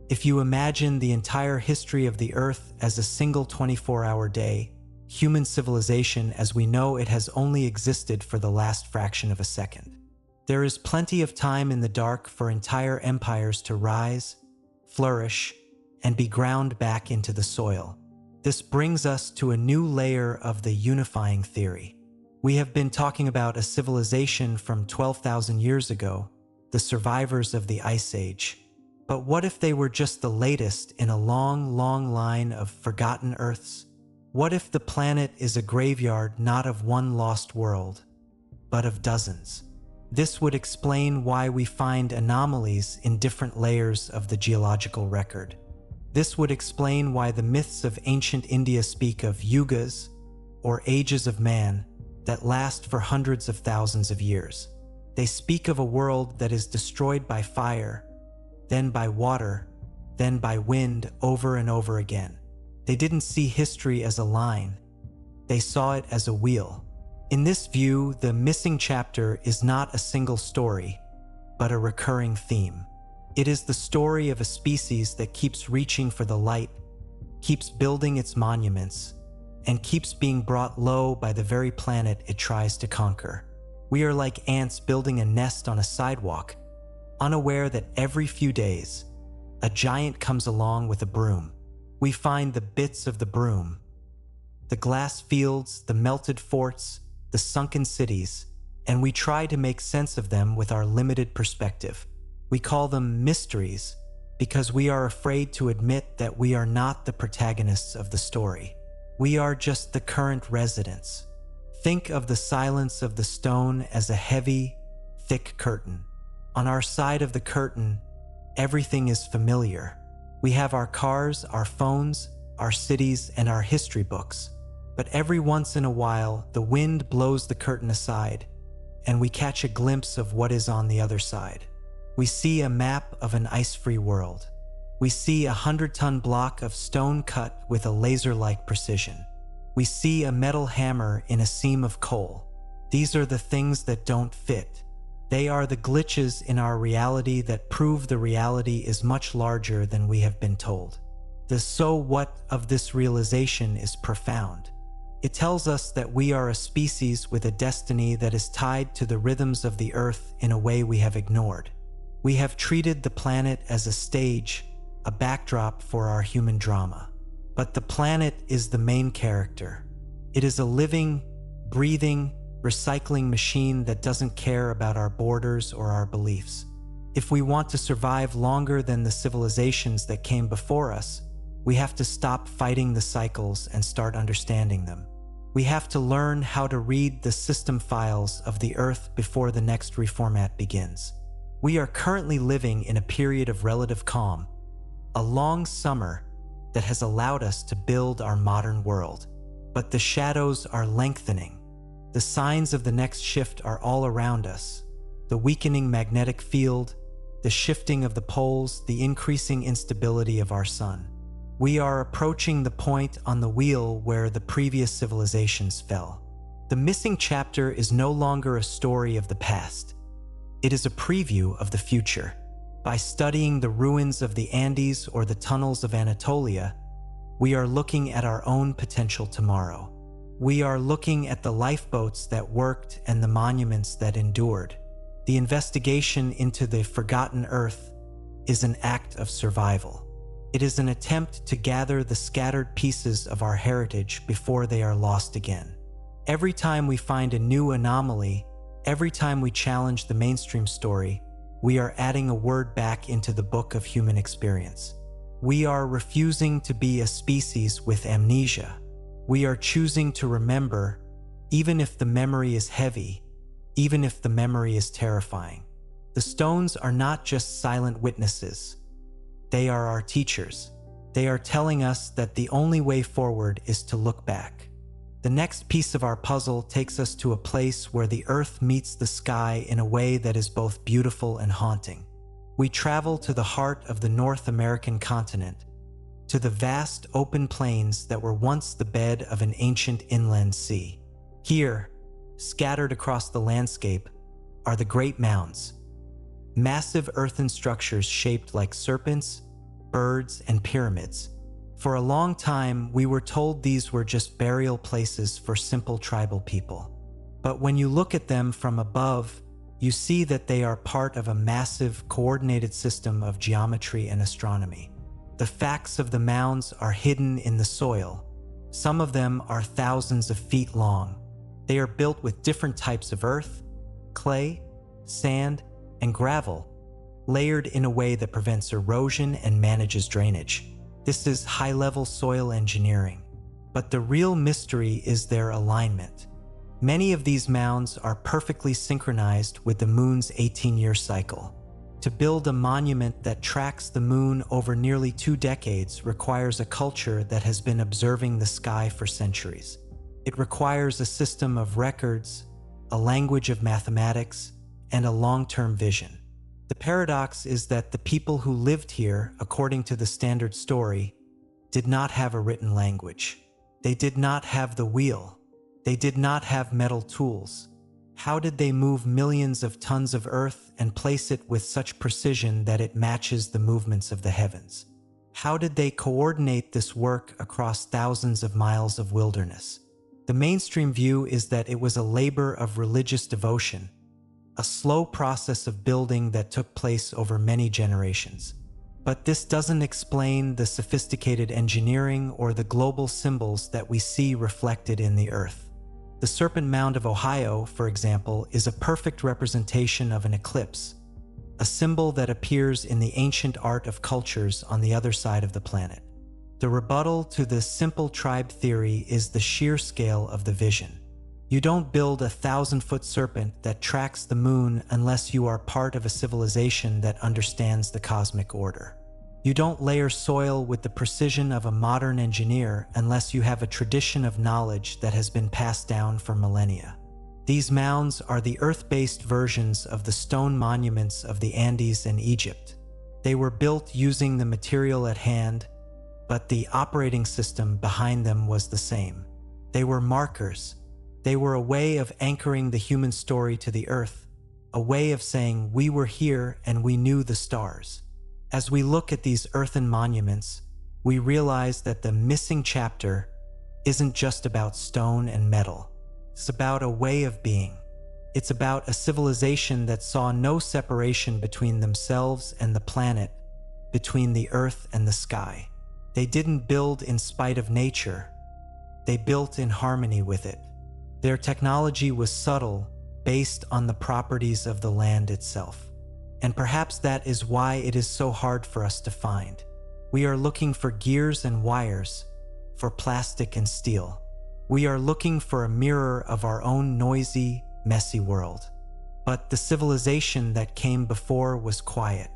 If you imagine the entire history of the Earth as a single 24-hour day, human civilization as we know it has only existed for the last fraction of a second. There is plenty of time in the dark for entire empires to rise, flourish, and be ground back into the soil. This brings us to a new layer of the unifying theory. We have been talking about a civilization from 12,000 years ago, the survivors of the Ice Age. But what if they were just the latest in a long, long line of forgotten Earths? What if the planet is a graveyard not of one lost world, but of dozens? This would explain why we find anomalies in different layers of the geological record. This would explain why the myths of ancient India speak of yugas, or ages of man, that last for hundreds of thousands of years. They speak of a world that is destroyed by fire, then by water, then by wind over and over again. They didn't see history as a line. They saw it as a wheel. In this view, the missing chapter is not a single story, but a recurring theme. It is the story of a species that keeps reaching for the light, keeps building its monuments, and keeps being brought low by the very planet it tries to conquer. We are like ants building a nest on a sidewalk, unaware that every few days, a giant comes along with a broom. We find the bits of the broom, the glass fields, the melted forts, the sunken cities, and we try to make sense of them with our limited perspective. We call them mysteries because we are afraid to admit that we are not the protagonists of the story. We are just the current residents. Think of the silence of the stone as a heavy, thick curtain. On our side of the curtain, everything is familiar. We have our cars, our phones, our cities, and our history books. But every once in a while, the wind blows the curtain aside, and we catch a glimpse of what is on the other side. We see a map of an ice-free world. We see a 100-ton block of stone cut with a laser-like precision. We see a metal hammer in a seam of coal. These are the things that don't fit. They are the glitches in our reality that prove the reality is much larger than we have been told. The so what of this realization is profound. It tells us that we are a species with a destiny that is tied to the rhythms of the earth in a way we have ignored. We have treated the planet as a stage, a backdrop for our human drama. But the planet is the main character. It is a living, breathing, recycling machine that doesn't care about our borders or our beliefs. If we want to survive longer than the civilizations that came before us, we have to stop fighting the cycles and start understanding them. We have to learn how to read the system files of the Earth before the next reformat begins. We are currently living in a period of relative calm, a long summer that has allowed us to build our modern world. But the shadows are lengthening. The signs of the next shift are all around us. The weakening magnetic field, the shifting of the poles, the increasing instability of our sun. We are approaching the point on the wheel where the previous civilizations fell. The missing chapter is no longer a story of the past. It is a preview of the future. By studying the ruins of the Andes or the tunnels of Anatolia, we are looking at our own potential tomorrow. We are looking at the lifeboats that worked and the monuments that endured. The investigation into the forgotten Earth is an act of survival. It is an attempt to gather the scattered pieces of our heritage before they are lost again. Every time we find a new anomaly, every time we challenge the mainstream story, we are adding a word back into the book of human experience. We are refusing to be a species with amnesia. We are choosing to remember, even if the memory is heavy, even if the memory is terrifying. The stones are not just silent witnesses. They are our teachers. They are telling us that the only way forward is to look back. The next piece of our puzzle takes us to a place where the earth meets the sky in a way that is both beautiful and haunting. We travel to the heart of the North American continent, to the vast open plains that were once the bed of an ancient inland sea. Here, scattered across the landscape, are the Great Mounds, massive earthen structures shaped like serpents, birds, and pyramids. For a long time, we were told these were just burial places for simple tribal people. But when you look at them from above, you see that they are part of a massive, coordinated system of geometry and astronomy. The facts of the mounds are hidden in the soil, Some of them are thousands of feet long. They are built with different types of earth, clay, sand, and gravel, layered in a way that prevents erosion and manages drainage. This is high-level soil engineering. But the real mystery is their alignment. Many of these mounds are perfectly synchronized with the moon's 18-year cycle. To build a monument that tracks the moon over nearly 2 decades requires a culture that has been observing the sky for centuries. It requires a system of records, a language of mathematics, and a long-term vision. The paradox is that the people who lived here, according to the standard story, did not have a written language. They did not have the wheel. They did not have metal tools. How did they move millions of tons of earth and place it with such precision that it matches the movements of the heavens? How did they coordinate this work across thousands of miles of wilderness? The mainstream view is that it was a labor of religious devotion, a slow process of building that took place over many generations. But this doesn't explain the sophisticated engineering or the global symbols that we see reflected in the earth. The Serpent Mound of Ohio, for example, is a perfect representation of an eclipse, a symbol that appears in the ancient art of cultures on the other side of the planet. The rebuttal to the simple tribe theory is the sheer scale of the vision. You don't build a 1,000-foot serpent that tracks the moon unless you are part of a civilization that understands the cosmic order. You don't layer soil with the precision of a modern engineer unless you have a tradition of knowledge that has been passed down for millennia. These mounds are the earth-based versions of the stone monuments of the Andes and Egypt. They were built using the material at hand, but the operating system behind them was the same. They were markers. They were a way of anchoring the human story to the earth, a way of saying we were here and we knew the stars. As we look at these earthen monuments, we realize that the missing chapter isn't just about stone and metal. It's about a way of being. It's about a civilization that saw no separation between themselves and the planet, between the earth and the sky. They didn't build in spite of nature. They built in harmony with it. Their technology was subtle, based on the properties of the land itself. And perhaps that is why it is so hard for us to find. We are looking for gears and wires, for plastic and steel. We are looking for a mirror of our own noisy, messy world. But the civilization that came before was quiet.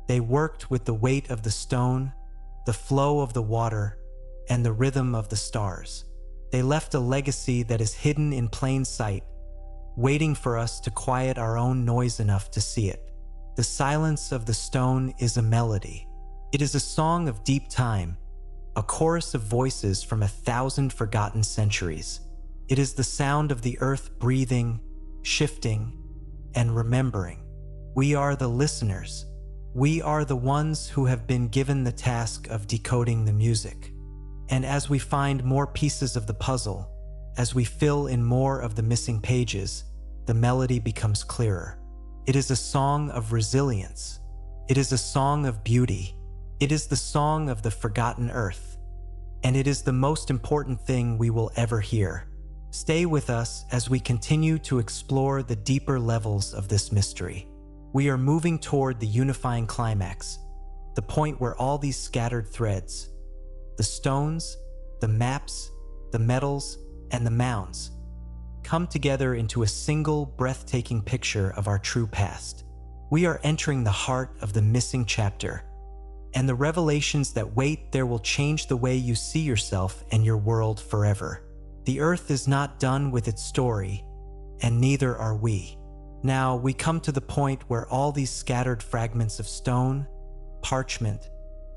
They worked with the weight of the stone, the flow of the water, and the rhythm of the stars. They left a legacy that is hidden in plain sight, waiting for us to quiet our own noise enough to see it. The silence of the stone is a melody. It is a song of deep time, a chorus of voices from 1,000 forgotten centuries. It is the sound of the earth breathing, shifting, and remembering. We are the listeners. We are the ones who have been given the task of decoding the music. And as we find more pieces of the puzzle, as we fill in more of the missing pages, the melody becomes clearer. It is a song of resilience. It is a song of beauty. It is the song of the forgotten earth. And it is the most important thing we will ever hear. Stay with us as we continue to explore the deeper levels of this mystery. We are moving toward the unifying climax, the point where all these scattered threads, the stones, the maps, the metals, and the mounds, come together into a single, breathtaking picture of our true past. We are entering the heart of the missing chapter, and the revelations that wait there will change the way you see yourself and your world forever. The earth is not done with its story, and neither are we. Now we come to the point where all these scattered fragments of stone, parchment,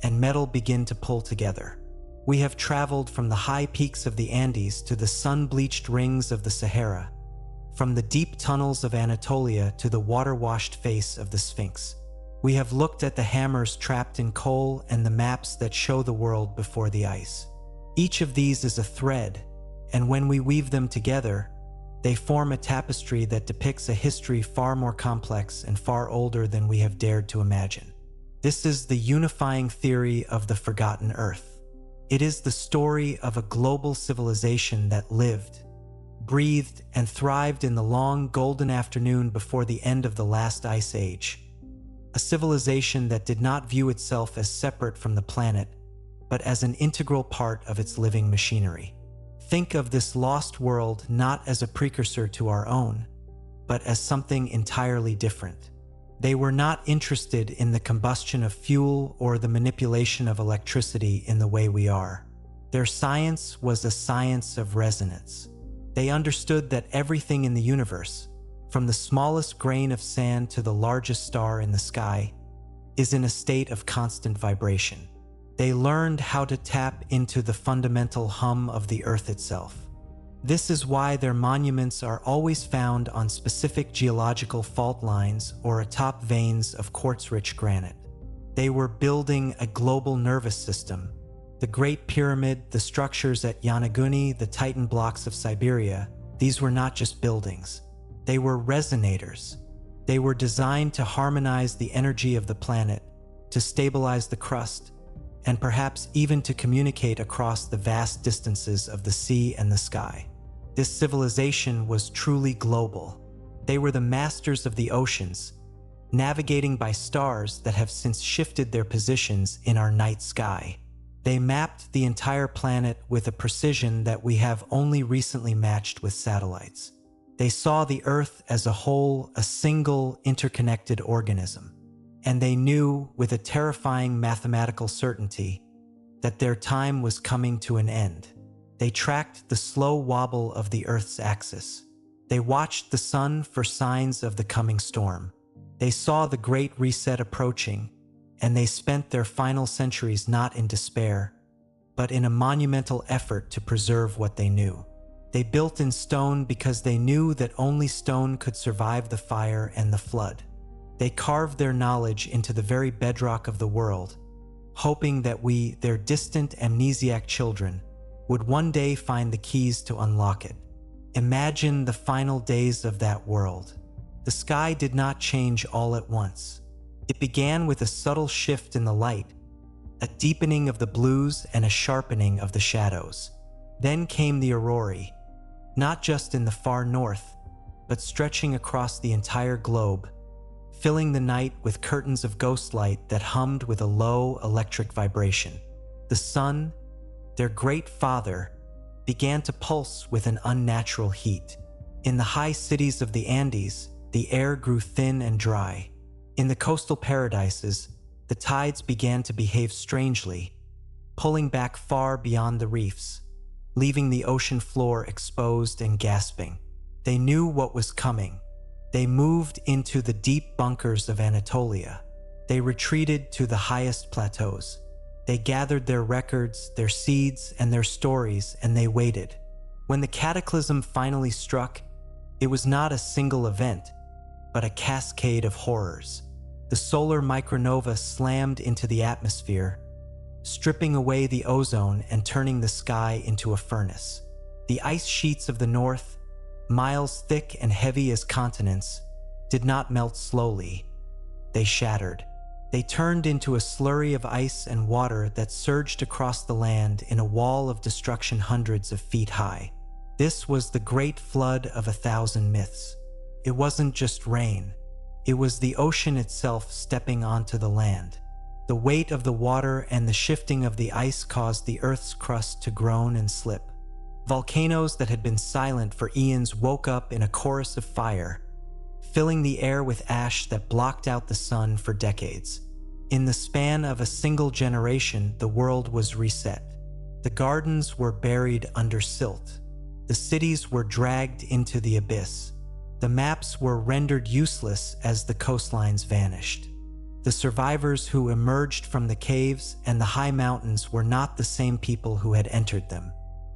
and metal begin to pull together. We have traveled from the high peaks of the Andes to the sun-bleached rings of the Sahara, from the deep tunnels of Anatolia to the water-washed face of the Sphinx. We have looked at the hammers trapped in coal and the maps that show the world before the ice. Each of these is a thread, and when we weave them together, they form a tapestry that depicts a history far more complex and far older than we have dared to imagine. This is the unifying theory of the forgotten earth. It is the story of a global civilization that lived, breathed, and thrived in the long golden afternoon before the end of the last ice age. A civilization that did not view itself as separate from the planet, but as an integral part of its living machinery. Think of this lost world not as a precursor to our own, but as something entirely different. They were not interested in the combustion of fuel or the manipulation of electricity in the way we are. Their science was a science of resonance. They understood that everything in the universe, from the smallest grain of sand to the largest star in the sky, is in a state of constant vibration. They learned how to tap into the fundamental hum of the earth itself. This is why their monuments are always found on specific geological fault lines or atop veins of quartz-rich granite. They were building a global nervous system. The Great Pyramid, the structures at Yonaguni, the Titan blocks of Siberia, these were not just buildings. They were resonators. They were designed to harmonize the energy of the planet, to stabilize the crust, and perhaps even to communicate across the vast distances of the sea and the sky. This civilization was truly global. They were the masters of the oceans, navigating by stars that have since shifted their positions in our night sky. They mapped the entire planet with a precision that we have only recently matched with satellites. They saw the Earth as a whole, a single, interconnected organism. And they knew, with a terrifying mathematical certainty, that their time was coming to an end. They tracked the slow wobble of the Earth's axis. They watched the sun for signs of the coming storm. They saw the Great Reset approaching, and they spent their final centuries not in despair, but in a monumental effort to preserve what they knew. They built in stone because they knew that only stone could survive the fire and the flood. They carved their knowledge into the very bedrock of the world, hoping that we, their distant amnesiac children, would one day find the keys to unlock it. Imagine the final days of that world. The sky did not change all at once. It began with a subtle shift in the light, a deepening of the blues and a sharpening of the shadows. Then came the aurora, not just in the far north, but stretching across the entire globe, filling the night with curtains of ghost light that hummed with a low electric vibration. The sun, their great father, began to pulse with an unnatural heat. In the high cities of the Andes, the air grew thin and dry. In the coastal paradises, the tides began to behave strangely, pulling back far beyond the reefs, leaving the ocean floor exposed and gasping. They knew what was coming. They moved into the deep bunkers of Anatolia. They retreated to the highest plateaus. They gathered their records, their seeds, and their stories, and they waited. When the cataclysm finally struck, it was not a single event, but a cascade of horrors. The solar micronova slammed into the atmosphere, stripping away the ozone and turning the sky into a furnace. The ice sheets of the north, miles thick and heavy as continents, did not melt slowly. They shattered. They turned into a slurry of ice and water that surged across the land in a wall of destruction hundreds of feet high. This was the great flood of 1,000 myths. It wasn't just rain. It was the ocean itself stepping onto the land. The weight of the water and the shifting of the ice caused the Earth's crust to groan and slip. Volcanoes that had been silent for eons woke up in a chorus of fire, filling the air with ash that blocked out the sun for decades. In the span of a single generation, the world was reset. The gardens were buried under silt. The cities were dragged into the abyss. The maps were rendered useless as the coastlines vanished. The survivors who emerged from the caves and the high mountains were not the same people who had entered them.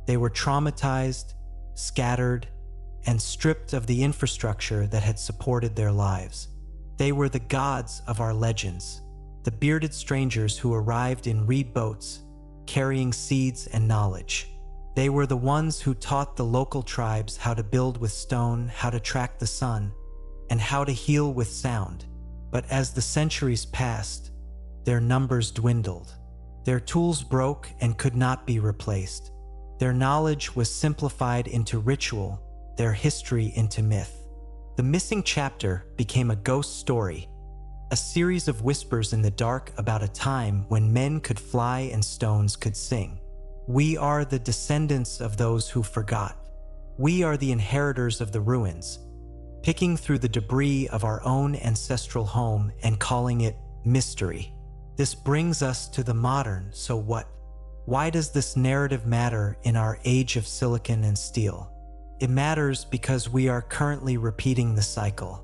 They were traumatized, scattered, and stripped of the infrastructure that had supported their lives. They were the gods of our legends, the bearded strangers who arrived in reed boats, carrying seeds and knowledge. They were the ones who taught the local tribes how to build with stone, how to track the sun, and how to heal with sound. But as the centuries passed, their numbers dwindled. Their tools broke and could not be replaced. Their knowledge was simplified into ritual, their history into myth. The missing chapter became a ghost story, a series of whispers in the dark about a time when men could fly and stones could sing. We are the descendants of those who forgot. We are the inheritors of the ruins, picking through the debris of our own ancestral home and calling it mystery. This brings us to the modern so what? Why does this narrative matter in our age of silicon and steel? It matters because we are currently repeating the cycle.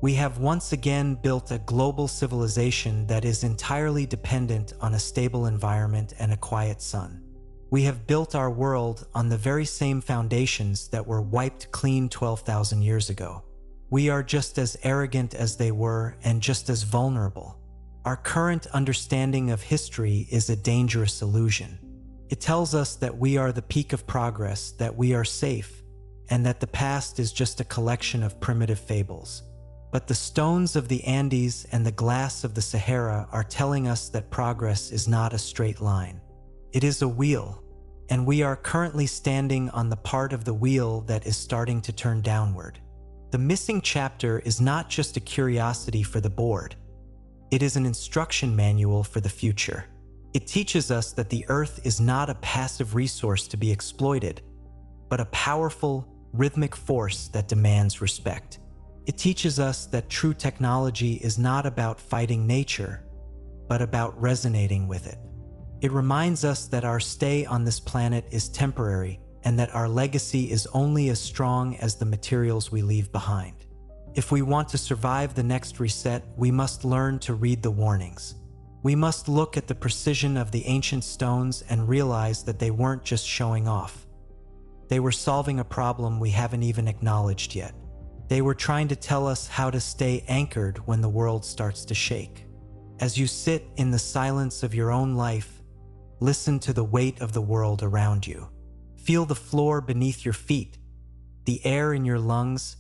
We have once again built a global civilization that is entirely dependent on a stable environment and a quiet sun. We have built our world on the very same foundations that were wiped clean 12,000 years ago. We are just as arrogant as they were and just as vulnerable. Our current understanding of history is a dangerous illusion. It tells us that we are the peak of progress, that we are safe, and that the past is just a collection of primitive fables. But the stones of the Andes and the glass of the Sahara are telling us that progress is not a straight line. It is a wheel, and we are currently standing on the part of the wheel that is starting to turn downward. The missing chapter is not just a curiosity for the bored. It is an instruction manual for the future. It teaches us that the Earth is not a passive resource to be exploited, but a powerful, rhythmic force that demands respect. It teaches us that true technology is not about fighting nature, but about resonating with it. It reminds us that our stay on this planet is temporary and that our legacy is only as strong as the materials we leave behind. If we want to survive the next reset, we must learn to read the warnings. We must look at the precision of the ancient stones and realize that they weren't just showing off. They were solving a problem we haven't even acknowledged yet. They were trying to tell us how to stay anchored when the world starts to shake. As you sit in the silence of your own life, listen to the weight of the world around you. Feel the floor beneath your feet, the air in your lungs,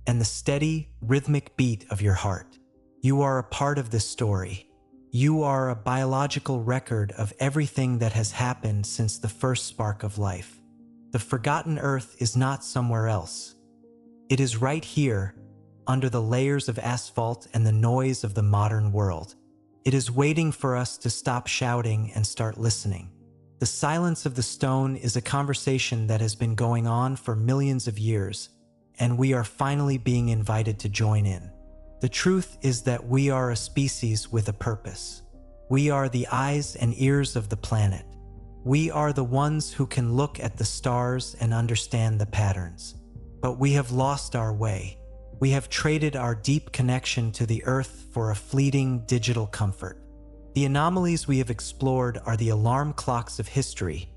and the steady, rhythmic beat of your heart. You are a part of this story. You are a biological record of everything that has happened since the first spark of life. The forgotten Earth is not somewhere else. It is right here, under the layers of asphalt and the noise of the modern world. It is waiting for us to stop shouting and start listening. The silence of the stone is a conversation that has been going on for millions of years, and we are finally being invited to join in. The truth is that we are a species with a purpose. We are the eyes and ears of the planet. We are the ones who can look at the stars and understand the patterns. But we have lost our way. We have traded our deep connection to the Earth for a fleeting digital comfort. The anomalies we have explored are the alarm clocks of history,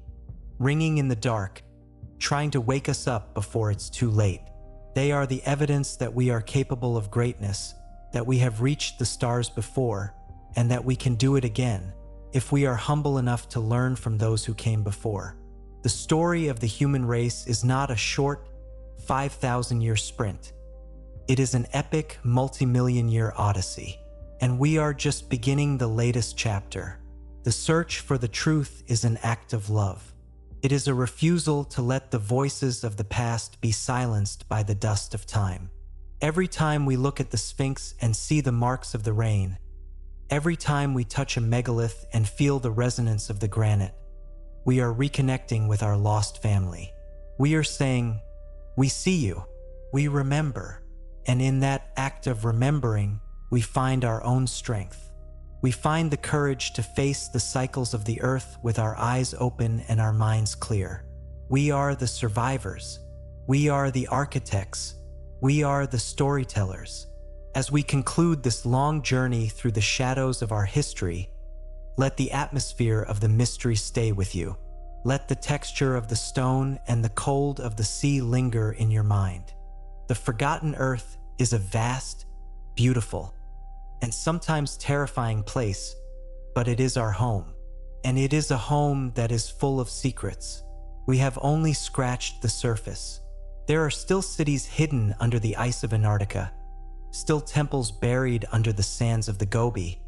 ringing in the dark, trying to wake us up before it's too late. They are the evidence that we are capable of greatness, that we have reached the stars before, and that we can do it again if we are humble enough to learn from those who came before. The story of the human race is not a short, 5,000-year sprint. It is an epic, multi-million-year odyssey, and we are just beginning the latest chapter. The search for the truth is an act of love. It is a refusal to let the voices of the past be silenced by the dust of time. Every time we look at the Sphinx and see the marks of the rain, every time we touch a megalith and feel the resonance of the granite, we are reconnecting with our lost family. We are saying, "We see you, we remember," and in that act of remembering, we find our own strength. We find the courage to face the cycles of the earth with our eyes open and our minds clear. We are the survivors. We are the architects. We are the storytellers. As we conclude this long journey through the shadows of our history, let the atmosphere of the mystery stay with you. Let the texture of the stone and the cold of the sea linger in your mind. The forgotten earth is a vast, beautiful, and sometimes terrifying place, but it is our home. And it is a home that is full of secrets. We have only scratched the surface. There are still cities hidden under the ice of Antarctica, still temples buried under the sands of the Gobi,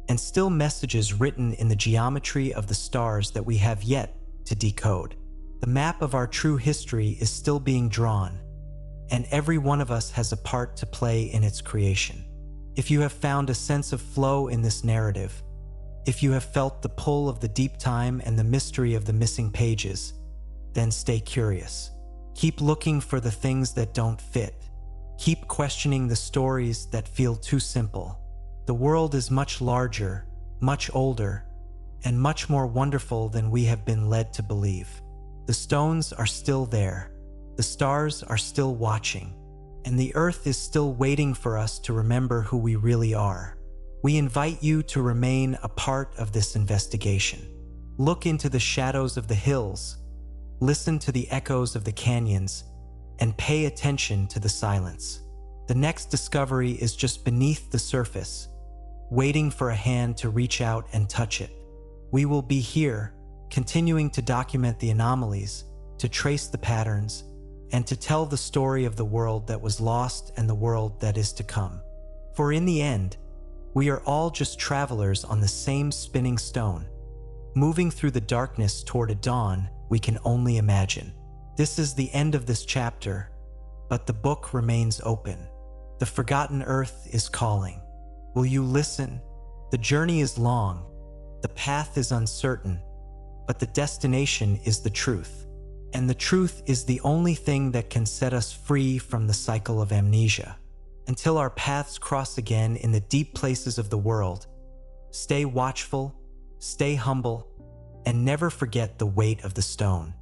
and still messages written in the geometry of the stars that we have yet to decode. The map of our true history is still being drawn, and every one of us has a part to play in its creation. If you have found a sense of flow in this narrative, if you have felt the pull of the deep time and the mystery of the missing pages, then stay curious. Keep looking for the things that don't fit. Keep questioning the stories that feel too simple. The world is much larger, much older, and much more wonderful than we have been led to believe. The stones are still there. The stars are still watching, and the earth is still waiting for us to remember who we really are. We invite you to remain a part of this investigation. Look into the shadows of the hills, listen to the echoes of the canyons, and pay attention to the silence. The next discovery is just beneath the surface, waiting for a hand to reach out and touch it. We will be here, continuing to document the anomalies, to trace the patterns, and to tell the story of the world that was lost and the world that is to come. For in the end, we are all just travelers on the same spinning stone, moving through the darkness toward a dawn we can only imagine. This is the end of this chapter, but the book remains open. The forgotten earth is calling. Will you listen? The journey is long, the path is uncertain, but the destination is the truth. And the truth is the only thing that can set us free from the cycle of amnesia. Until our paths cross again in the deep places of the world, stay watchful, stay humble, and never forget the weight of the stone.